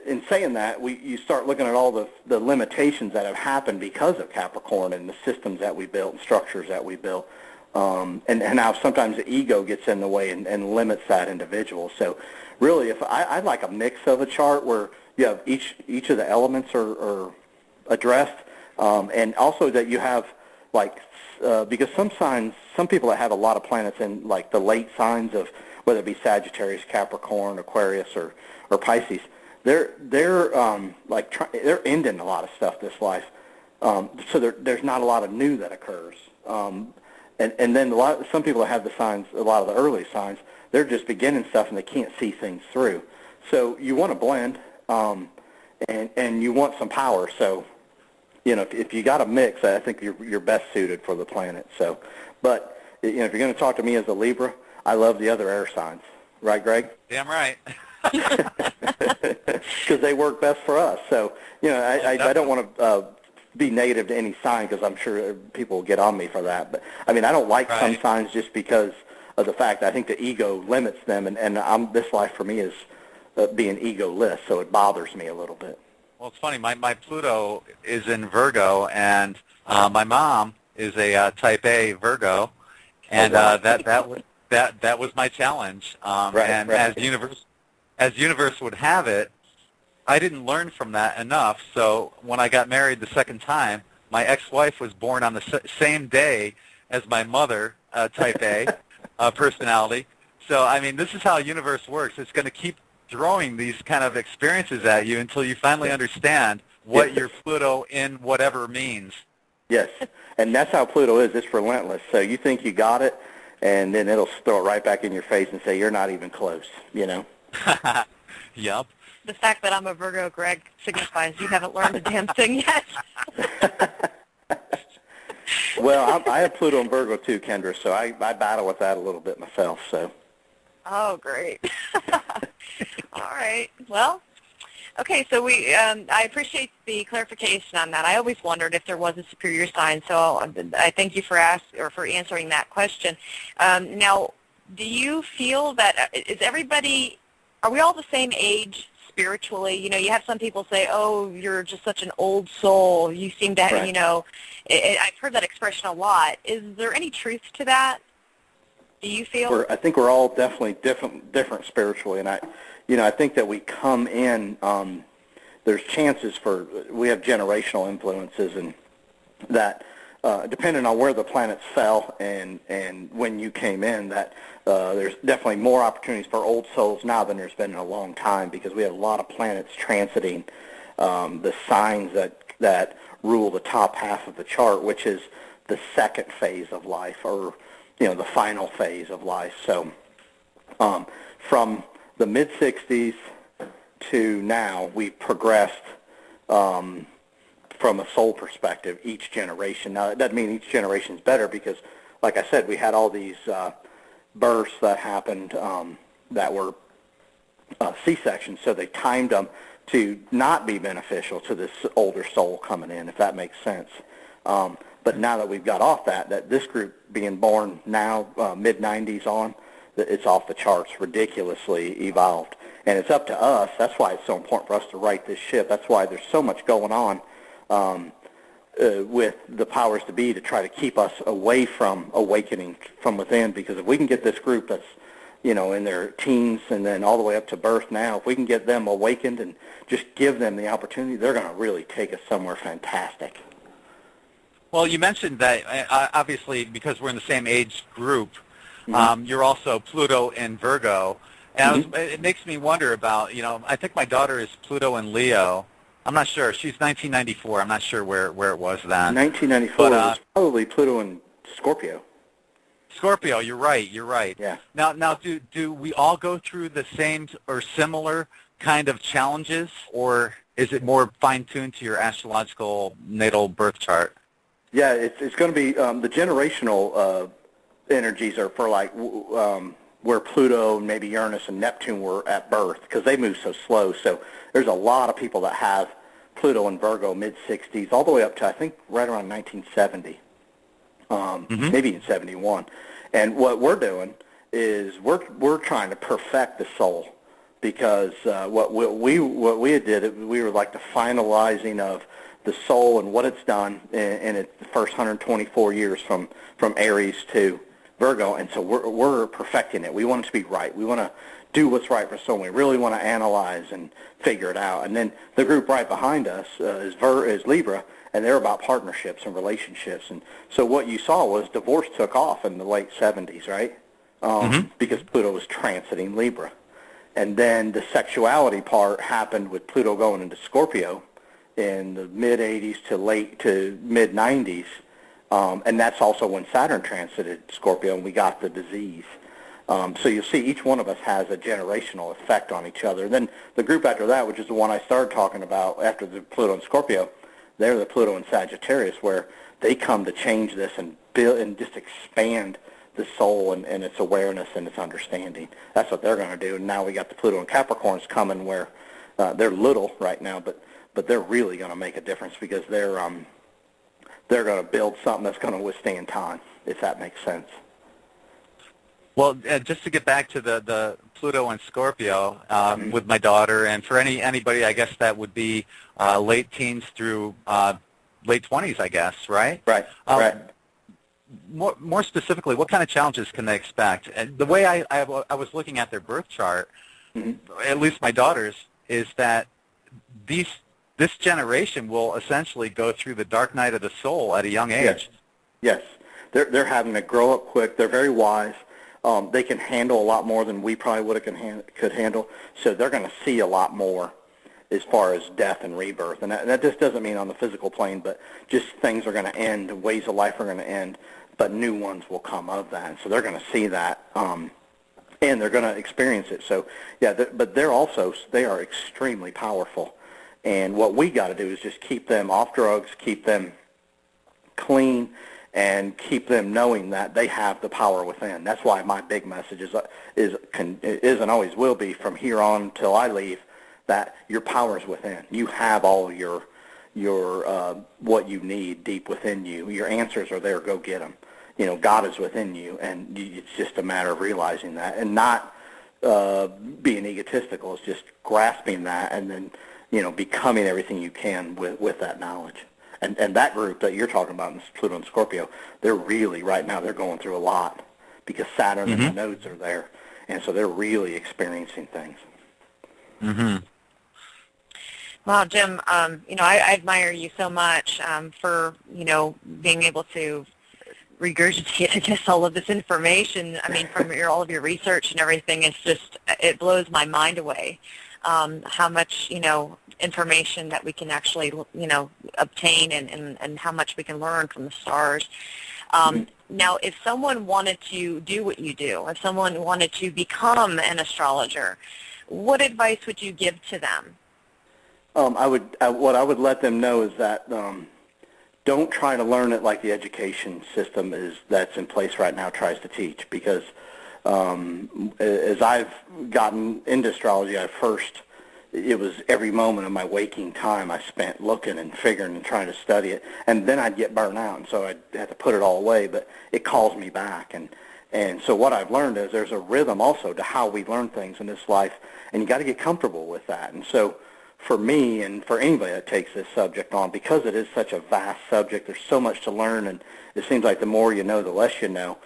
in saying that, you start looking at all the limitations that have happened because of Capricorn and the systems that we built and structures that we built, and how sometimes the ego gets in the way and limits that individual. So really, if I'd like a mix of a chart where you have each of the elements are addressed, and also that you have like because some people that have a lot of planets in like the late signs of whether it be Sagittarius, Capricorn, Aquarius, or Pisces, they're ending a lot of stuff this life. So there's not a lot of new that occurs. And then some people that have the signs, a lot of the early signs, they're just beginning stuff and they can't see things through. So you want to blend, and you want some power. So, if you got a mix, I think you're best suited for the planet. So, but if you're going to talk to me as a Libra, I love the other air signs. Right, Greg? Damn right. Because they work best for us. So, I don't want to be negative to any sign because I'm sure people will get on me for that. But, I don't like some signs just because of the fact that I think the ego limits them, and this life for me is being egoless, so it bothers me a little bit. Well, it's funny. My Pluto is in Virgo, and my mom is a Type A Virgo, and that was my challenge. As universe would have it, I didn't learn from that enough. So when I got married the second time, my ex-wife was born on the same day as my mother, Type A personality. So this is how universe works. It's going to keep throwing these kind of experiences at you until you finally understand what your Pluto in whatever means. Yes, and that's how Pluto is. It's relentless. So you think you got it, and then it'll throw it right back in your face and say, you're not even close, Yep. The fact that I'm a Virgo, Greg, signifies you haven't learned a damn thing yet. Well, I have Pluto and Virgo too, Kendra, so I battle with that a little bit myself. So. Oh, great. All right. Well, okay, so I appreciate the clarification on that. I always wondered if there was a superior sign, so I thank you for answering that question. Now, do you feel that are we all the same age spiritually? You have some people say, oh, you're just such an old soul. You seem to, I've heard that expression a lot. Is there any truth to that? Do you feel? I think we're all definitely different spiritually, and I think that we come in. There's chances we have generational influences, and that depending on where the planets fell and when you came in, that there's definitely more opportunities for old souls now than there's been in a long time because we have a lot of planets transiting the signs that rule the top half of the chart, which is the second phase of life, or the final phase of life. So from the mid-'60s to now, we've progressed from a soul perspective each generation. Now, it doesn't mean each generation is better because, like I said, we had all these births that happened that were C-sections, so they timed them to not be beneficial to this older soul coming in, if that makes sense. But now that we've got off that this group being born now, mid-'90s on, it's off the charts, ridiculously evolved. And it's up to us. That's why it's so important for us to right this ship. That's why there's so much going on with the powers to be to try to keep us away from awakening from within. Because if we can get this group that's, in their teens and then all the way up to birth now, if we can get them awakened and just give them the opportunity, they're going to really take us somewhere fantastic. Well, you mentioned that, obviously, because we're in the same age group, you're also Pluto in Virgo. And it makes me wonder about, I think my daughter is Pluto in Leo. I'm not sure. She's 1994. I'm not sure where it was then. 1994 was probably Pluto in Scorpio. Scorpio, you're right. Yeah. Now, do we all go through the same or similar kind of challenges, or is it more fine-tuned to your astrological natal birth chart? Yeah, it's going to be the generational energies are for like where Pluto and maybe Uranus and Neptune were at birth because they move so slow. So there's a lot of people that have Pluto and Virgo mid-'60s all the way up to I think right around 1970, maybe in 71. And what we're doing is we're trying to perfect the soul because what we did, we were like the finalizing of the soul and what it's done in its first 124 years from Aries to Virgo, and so we're perfecting it. We want it to be right. We want to do what's right for soul. We really want to analyze and figure it out. And then the group right behind us is Libra, and they're about partnerships and relationships. And so what you saw was divorce took off in the late 70s, right? Because Pluto was transiting Libra. And then the sexuality part happened with Pluto going into Scorpio in the mid-'80s to mid-'90s. And that's also when Saturn transited Scorpio and we got the disease. So you'll see each one of us has a generational effect on each other. And then the group after that, which is the one I started talking about after the Pluto and Scorpio, they're the Pluto and Sagittarius, where they come to change this and build and just expand the soul and its awareness and its understanding. That's what they're going to do. And now we got the Pluto and Capricorns coming where they're little right now, but they're really going to make a difference because they're going to build something that's going to withstand time, if that makes sense. Well, just to get back to the Pluto and Scorpio with my daughter, and for anybody, I guess that would be late teens through late 20s, I guess, right? Right, right. More specifically, what kind of challenges can they expect? And the way I was looking at their birth chart, at least my daughter's, is that this generation will essentially go through the dark night of the soul at a young age. Yes. They're having to grow up quick. They're very wise. They can handle a lot more than we probably could handle. So they're going to see a lot more as far as death and rebirth. And that just doesn't mean on the physical plane, but just things are going to end, ways of life are going to end, but new ones will come of that. And so they're going to see that, and they're going to experience it. So, yeah, but they are extremely powerful. And what we got to do is just keep them off drugs, keep them clean, and keep them knowing that they have the power within. That's why my big message is and always will be from here on until I leave, that your power is within. You have all your what you need deep within you. Your answers are there. Go get them. You know, God is within you, and it's just a matter of realizing that and not being egotistical. It's just grasping that and then, you know, becoming everything you can with that knowledge. And that group that you're talking about, in Pluto and Scorpio, they're really, right now, they're going through a lot because Saturn and the nodes are there. And so they're really experiencing things. Wow, Jim, you know, I admire you so much for, you know, being able to regurgitate, I guess, all of this information. I mean, from all of your research and everything, it blows my mind away. How much, you know, information that we can actually, you know, obtain and how much we can learn from the stars. Now, if someone wanted to do what you do, if someone wanted to become an astrologer, what advice would you give to them? What I would let them know is that don't try to learn it like the education system that's in place right now tries to teach, because as I've gotten into astrology, it was every moment of my waking time I spent looking and figuring and trying to study it, and then I'd get burnt out, and so I'd have to put it all away, but it calls me back. And so what I've learned is there's a rhythm also to how we learn things in this life, and you got to get comfortable with that. And so for me and for anybody that takes this subject on, because it is such a vast subject, there's so much to learn, and it seems like the more you know, the less you know.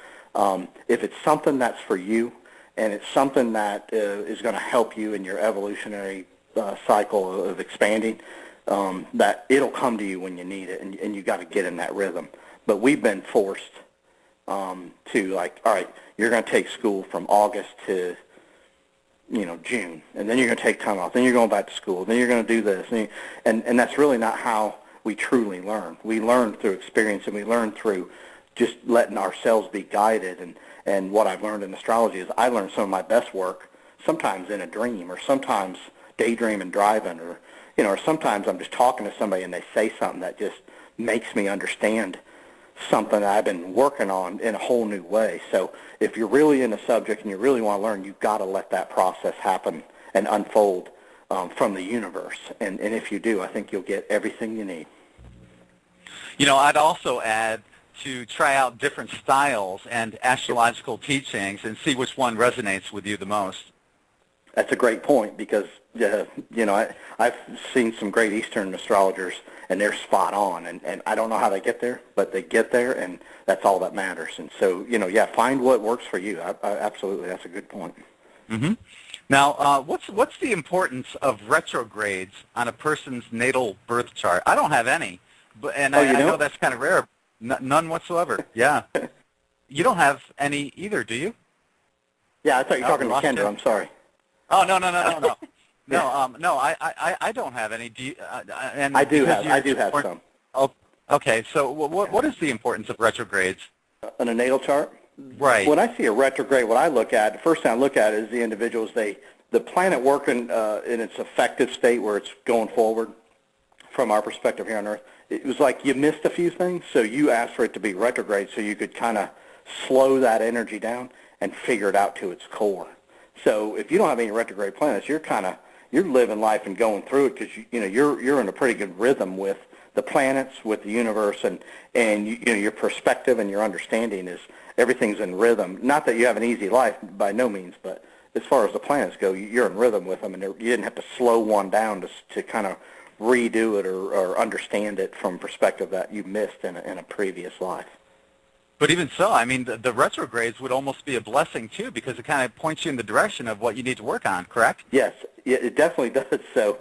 If it's something that's for you, and it's something that is going to help you in your evolutionary cycle of expanding, that it'll come to you when you need it, and you got to get in that rhythm. But we've been forced to, like, all right, you're going to take school from August to, you know, June, and then you're going to take time off, then you're going back to school, then you're going to do this, and that's really not how we truly learn. We learn through experience, and we learn through just letting ourselves be guided. And what I've learned in astrology is I learned some of my best work sometimes in a dream, or sometimes daydreaming, driving, or, you know, or sometimes I'm just talking to somebody and they say something that just makes me understand something that I've been working on in a whole new way. So if you're really in a subject and you really want to learn, you've got to let that process happen and unfold from the universe. And if you do, I think you'll get everything you need. You know, I'd also add to try out different styles and astrological teachings and see which one resonates with you the most. That's a great point, because, you know, I've seen some great Eastern astrologers, and they're spot on, and I don't know how they get there, but they get there, and that's all that matters. And so, you know, yeah, find what works for you. Absolutely, that's a good point. Now, what's the importance of retrogrades on a person's natal birth chart? I don't have any, And Oh, I you don't? know that's kind of rare. None whatsoever. Yeah. You don't have any either, do you? Yeah, I thought you were talking to lost Kendra. you. I'm sorry. Oh, no. No, I don't have any. Do you, and I do because have some. Oh, okay. So what is the importance of retrogrades? On a natal chart? Right. When I see a retrograde, what I look at, the first thing I look at is the individuals, the planet working in its effective state where it's going forward from our perspective here on Earth. It was like you missed a few things, so you asked for it to be retrograde so you could kind of slow that energy down and figure it out to its core. So if you don't have any retrograde planets, you're living life and going through it because you're in a pretty good rhythm with the planets, with the universe, and your perspective and your understanding is everything's in rhythm. Not that you have an easy life by no means, but as far as the planets go, you're in rhythm with them, and you didn't have to slow one down to kind of redo it or understand it from perspective that you missed in a previous life. But even so, I mean, the retrogrades would almost be a blessing, too, because it kind of points you in the direction of what you need to work on, correct? Yes, it definitely does. So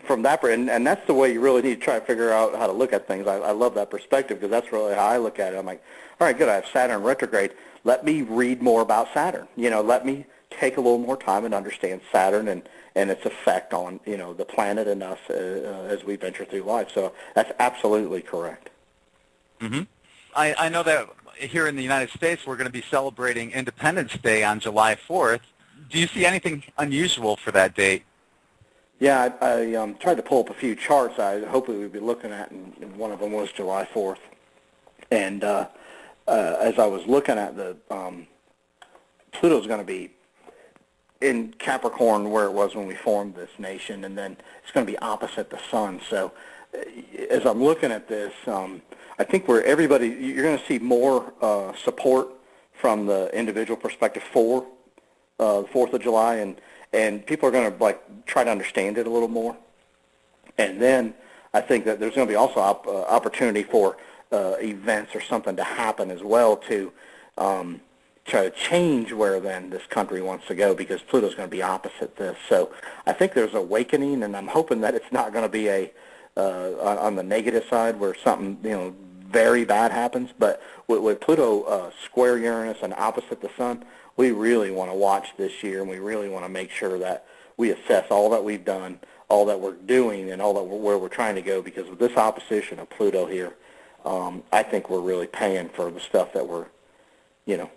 from that, and that's the way you really need to try to figure out how to look at things. I love that perspective because that's really how I look at it. I'm like, all right, good, I have Saturn retrograde. Let me read more about Saturn. Let me take a little more time and understand Saturn and its effect on, the planet and us as we venture through life. So that's absolutely correct. Mm-hmm. I know that here in the United States we're going to be celebrating Independence Day on July 4th. Do you see anything unusual for that date? Yeah, I tried to pull up a few charts I hopefully we'd be looking at, and one of them was July 4th. And as I was looking at Pluto's going to be in Capricorn where it was when we formed this nation, and then it's going to be opposite the sun. So as I'm looking at this, I think you're going to see more support from the individual perspective for the 4th of July, and people are going to try to understand it a little more. And then I think that there's going to be also opportunity for events or something to happen as well to try to change where then this country wants to go, because Pluto's going to be opposite this. So I think there's awakening, and I'm hoping that it's not going to be on the negative side where something very bad happens. But with Pluto square Uranus and opposite the sun, we really want to watch this year, and we really want to make sure that we assess all that we've done, all that we're doing, and where we're trying to go. Because with this opposition of Pluto here, I think we're really paying for the stuff that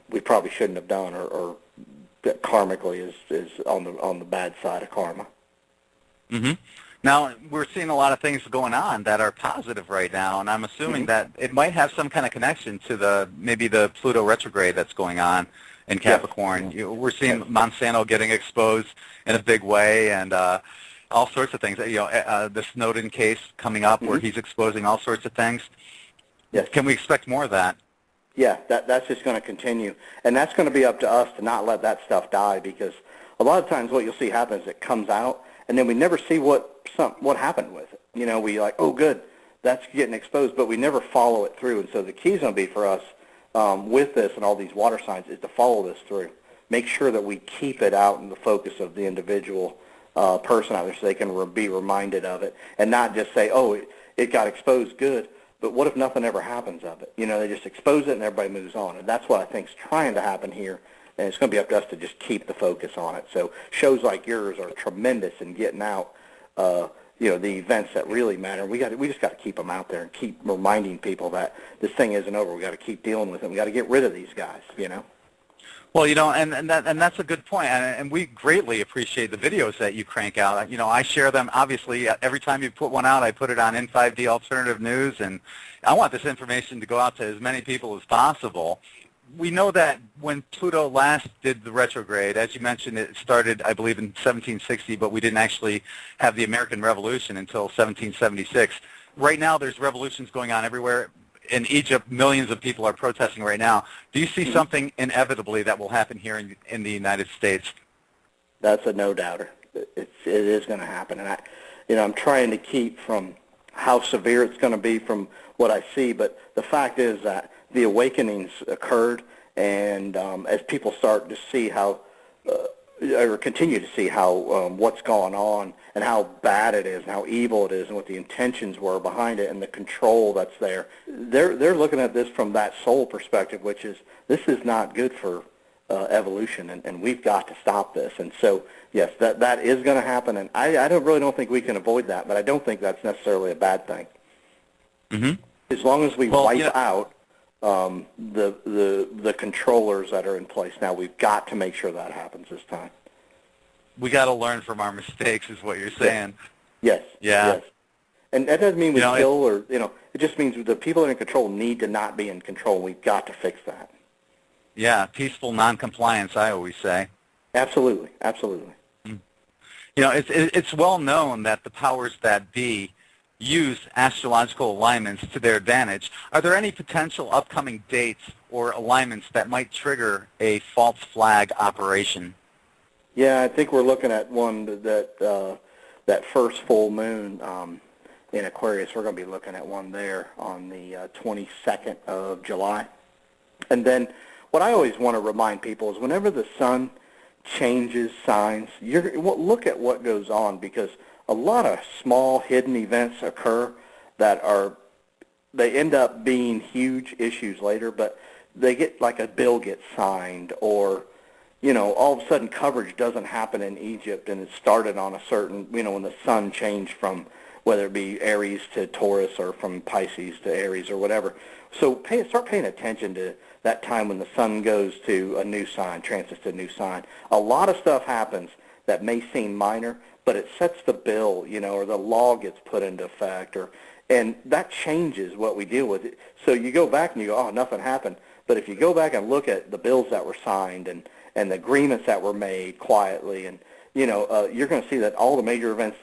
we probably shouldn't have done, or that karmically is on the bad side of karma. Mm-hmm. Now, we're seeing a lot of things going on that are positive right now, and I'm assuming that it might have some kind of connection to maybe the Pluto retrograde that's going on in Capricorn. Yes. We're seeing Monsanto getting exposed in a big way, and all sorts of things. The Snowden case coming up where he's exposing all sorts of things. Yes. Can we expect more of that? Yeah, that's just going to continue. And that's going to be up to us to not let that stuff die, because a lot of times what you'll see happen is it comes out, and then we never see what happened with it. We oh, good, that's getting exposed, but we never follow it through. And so the key is going to be for us with this and all these water signs is to follow this through. Make sure that we keep it out in the focus of the individual person out there so they can be reminded of it, and not just say, oh, it got exposed, good. But what if nothing ever happens of it? They just expose it and everybody moves on. And that's what I think is trying to happen here. And it's going to be up to us to just keep the focus on it. So shows like yours are tremendous in getting out, the events that really matter. We just got to keep them out there and keep reminding people that this thing isn't over. We got to keep dealing with it. We got to get rid of these guys. Well, and that's a good point, and we greatly appreciate the videos that you crank out. I share them, obviously, every time you put one out, I put it on In5D Alternative News, and I want this information to go out to as many people as possible. We know that when Pluto last did the retrograde, as you mentioned, it started, I believe, in 1760, but we didn't actually have the American Revolution until 1776. Right now, there's revolutions going on everywhere. In Egypt, millions of people are protesting right now. Do you see something inevitably that will happen here in the United States? That's a no-doubter. It is going to happen. And I'm trying to keep from how severe it's going to be from what I see, but the fact is that the awakenings occurred, and as people start to see how or continue to see how what's going on and how bad it is and how evil it is and what the intentions were behind it and the control that's there. They're looking at this from that soul perspective, which is this is not good for evolution, and we've got to stop this. And so, yes, that is going to happen, and I don't think we can avoid that, but I don't think that's necessarily a bad thing. Mm-hmm. As long as we wipe out the controllers that are in place. Now, we've got to make sure that happens this time. We got to learn from our mistakes, is what you're saying. Yes. Yeah. Yes. And that doesn't mean we kill or, it just means the people that are in control need to not be in control. We've got to fix that. Yeah, peaceful non-compliance, I always say. Absolutely, absolutely. It's well known that the powers that be use astrological alignments to their advantage. Are there any potential upcoming dates or alignments that might trigger a false flag operation? Yeah, I think we're looking at one that first full moon in Aquarius. We're going to be looking at one there on the 22nd of July. And then what I always want to remind people is whenever the sun changes signs, look at what goes on, because a lot of small hidden events occur that they end up being huge issues later, but they get like a bill gets signed, or all of a sudden coverage doesn't happen in Egypt and it started on a certain, when the sun changed from whether it be Aries to Taurus or from Pisces to Aries or whatever. So start paying attention to that time when the sun goes to a new sign, transits to a new sign. A lot of stuff happens that may seem minor, but it sets the bill, or the law gets put into effect, and that changes what we deal with. So you go back and you go, oh, nothing happened. But if you go back and look at the bills that were signed and the agreements that were made quietly, and you're going to see that all the major events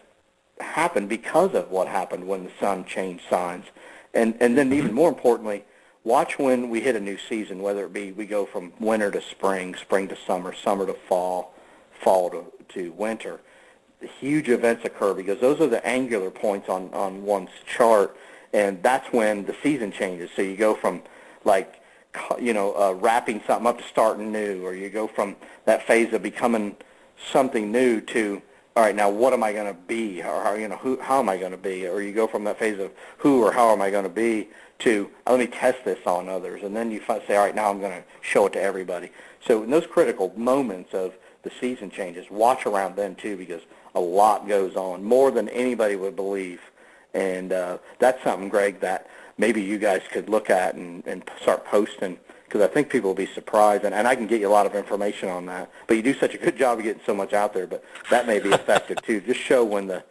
happened because of what happened when the sun changed signs. And then even more importantly, watch when we hit a new season, whether it be we go from winter to spring, spring to summer, summer to fall, fall to winter. The huge events occur because those are the angular points on one's chart, and that's when the season changes. So you go from wrapping something up to starting new, or you go from that phase of becoming something new to, all right, now what am I going to be, or how am I going to be, or you go from that phase of who or how am I going to be to let me test this on others, and then you say, all right, now I'm going to show it to everybody. So in those critical moments of the season changes, watch around then too, because a lot goes on, more than anybody would believe, and that's something, Greg, that maybe you guys could look at and start posting, because I think people will be surprised, and I can get you a lot of information on that. But you do such a good job of getting so much out there, but that may be effective too. Just show when the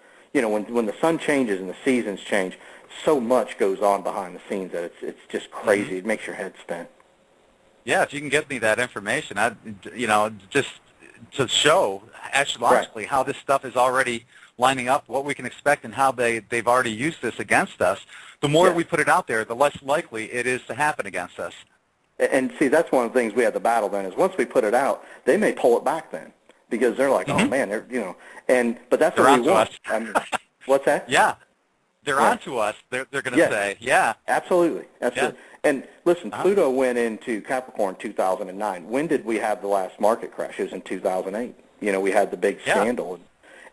sun changes and the seasons change, so much goes on behind the scenes that it's just crazy. It makes your head spin. Yeah, if you can get me that information, just to show astrologically how this stuff is already lining up, what we can expect, and how they've already used this against us. The more we put it out there, the less likely it is to happen against us. And see, that's one of the things we have to battle then, is once we put it out, they may pull it back then, because they're like, oh man, but that's what we want. What's that? Yeah. They're onto us. They're going to say, yeah. Absolutely. Yeah. And listen, Pluto went into Capricorn 2009. When did we have the last market crash? It was in 2008. We had the big scandal.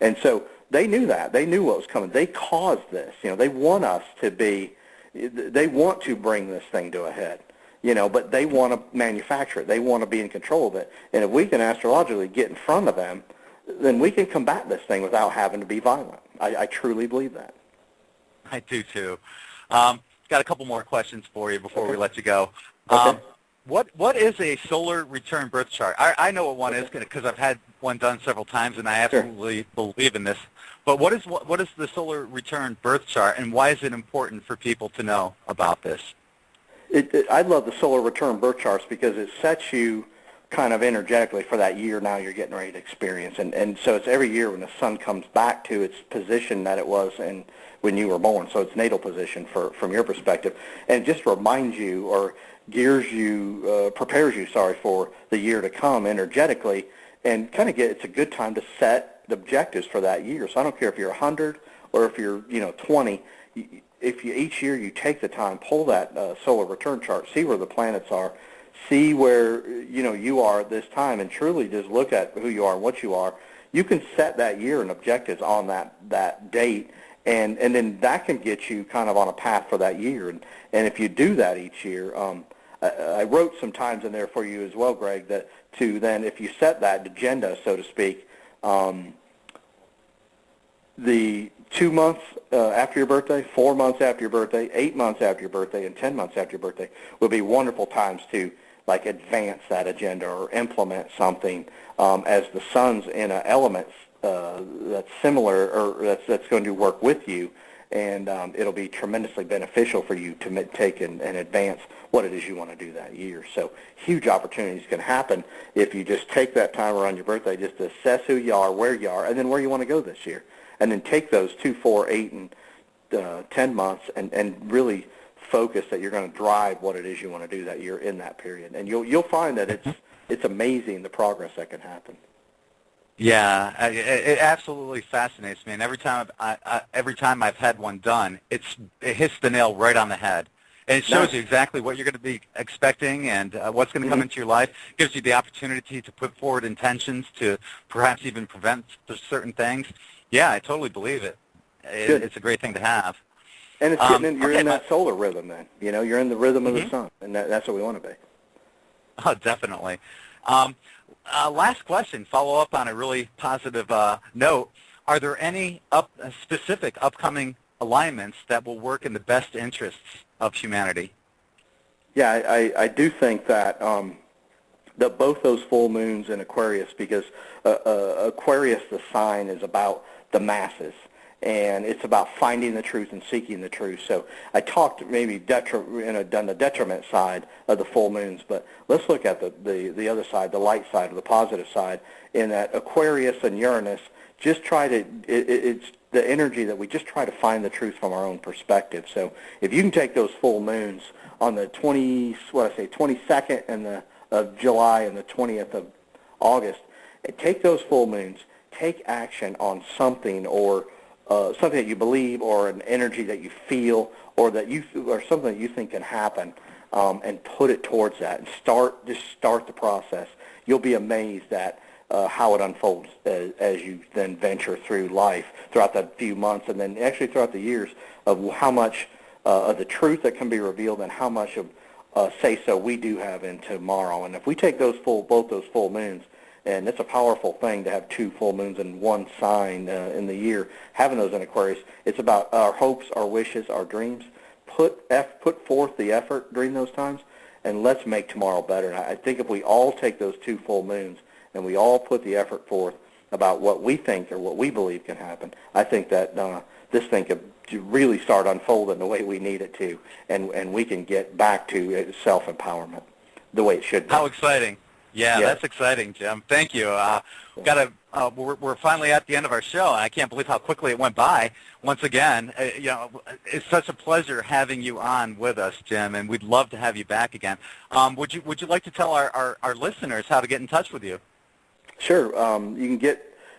And so they knew that. They knew what was coming. They caused this. They want us to they want to bring this thing to a head. But they want to manufacture it. They want to be in control of it. And if we can astrologically get in front of them, then we can combat this thing without having to be violent. I truly believe that. I do too. Got a couple more questions for you before we let you go. Okay. What is a solar return birth chart? I know what one is because I've had one done several times, and I absolutely believe in this. But what is the solar return birth chart, and why is it important for people to know about this? I love the solar return birth charts because it sets you kind of energetically for that year now you're getting ready to experience. And so it's every year when the sun comes back to its position that it was in when you were born. So it's natal position from your perspective. And it just reminds you or gears you, prepares you, for the year to come energetically, and kind of it's a good time to set the objectives for that year. So I don't care if you're 100 or if you're 20. If each year you take the time, pull that solar return chart, see where the planets are, see where you are at this time, and truly just look at who you are and what you are. You can set that year and objectives on that date, and then that can get you kind of on a path for that year. And if you do that each year, I wrote some times in there for you as well, Greg, that to then, if you set that agenda, so to speak, the 2 months after your birthday, 4 months after your birthday, 8 months after your birthday, and 10 months after your birthday would be wonderful times to advance that agenda or implement something, as the sun's in an element that's similar or that's going to work with you, and it'll be tremendously beneficial for you to take and advance what it is you want to do that year. So huge opportunities can happen if you just take that time around your birthday just to assess who you are, where you are, and then where you want to go this year. And then take those 2, 4, 8, and 10 months and really focus that you're going to drive what it is you want to do that year in that period. And you'll find that it's amazing the progress that can happen. Yeah, it absolutely fascinates me, and every time I've had one done, it hits the nail right on the head, and it shows you exactly what you're going to be expecting and what's going to come into your life. Gives you the opportunity to put forward intentions to perhaps even prevent certain things. Yeah, I totally believe it. It's a great thing to have. And it's getting you're in that solar rhythm then. You're in the rhythm of the sun, and that's what we want to be. Oh, definitely. Last question, follow up on a really positive note. Are there any specific upcoming alignments that will work in the best interests of humanity? Yeah, I do think that that both those full moons in Aquarius, because Aquarius, the sign, is about the masses, and it's about finding the truth and seeking the truth. So I talked maybe done the detriment side of the full moons, but let's look at the other side, the light side, or the positive side, in that Aquarius and Uranus just try to, it's the energy that we just try to find the truth from our own perspective. So if you can take those full moons on the 22nd and of July and the 20th of August, and take those full moons, take action on something or something that you believe, or an energy that you feel, or something that you think can happen, and put it towards that, and start the process. You'll be amazed at how it unfolds as you then venture through life throughout that few months, and then actually throughout the years, of how much of the truth that can be revealed and how much of say-so we do have in tomorrow. And if we take both those full moons, and it's a powerful thing to have 2 full moons in one sign in the year, having those in Aquarius, it's about our hopes, our wishes, our dreams. Put forth the effort during those times, and let's make tomorrow better. And I think if we all take those 2 full moons and we all put the effort forth about what we think or what we believe can happen, I think that this thing could really start unfolding the way we need it to, and we can get back to self-empowerment the way it should be. How exciting. Yeah, that's exciting, Jim. Thank you. We're finally at the end of our show, and I can't believe how quickly it went by. Once again, it's such a pleasure having you on with us, Jim, and we'd love to have you back again. Would you like to tell our listeners how to get in touch with you? Sure. You can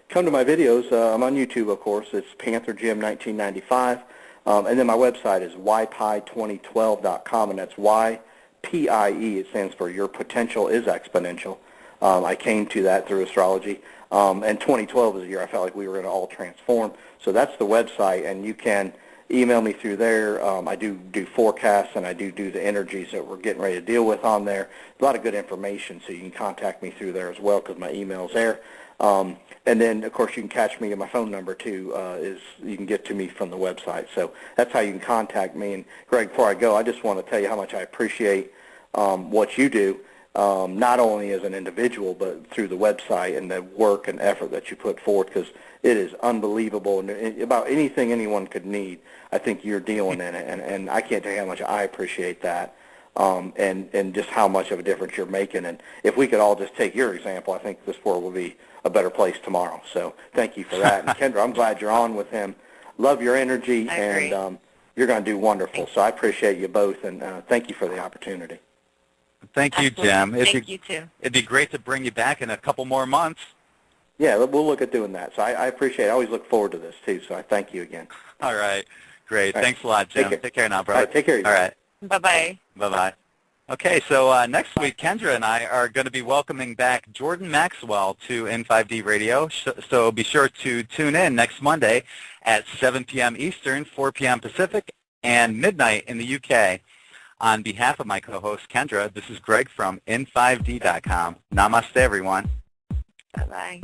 come to my videos. I'm on YouTube, of course. It's PantherJim1995, and then my website is ypi2012.com, and that's YPIE. It stands for Your Potential is Exponential. I came to that through astrology, and 2012 is a year I felt like we were going to all transform. So that's the website, and you can email me through there. I do forecasts, and I do the energies that we're getting ready to deal with on there. A lot of good information, so you can contact me through there as well, because my email's there. And then, of course, you can catch me, and my phone number, too, is you can get to me from the website. So that's how you can contact me. And, Greg, before I go, I just want to tell you how much I appreciate what you do, not only as an individual, but through the website and the work and effort that you put forth, because it is unbelievable. And about anything anyone could need, I think you're dealing in it. And I can't tell you how much I appreciate that. And just how much of a difference you're making. And if we could all just take your example, I think this world will be a better place tomorrow. So thank you for that. And Kendra, I'm glad you're on with him. Love your energy, and you're going to do wonderful. So I appreciate you both, and thank you for the opportunity. Thank you, Jim. Thank you, too. It'd be great to bring you back in a couple more months. Yeah, we'll look at doing that. So I appreciate it. I always look forward to this, too. So I thank you again. All right. Great. Thanks a lot, Jim. Take care now, brother. All right, take care of you. All right. Bye-bye. Bye-bye. Okay, so next week, Kendra and I are going to be welcoming back Jordan Maxwell to In5D Radio, so be sure to tune in next Monday at 7 p.m. Eastern, 4 p.m. Pacific, and midnight in the UK. On behalf of my co-host, Kendra, this is Greg from In5D.com. Namaste, everyone. Bye-bye.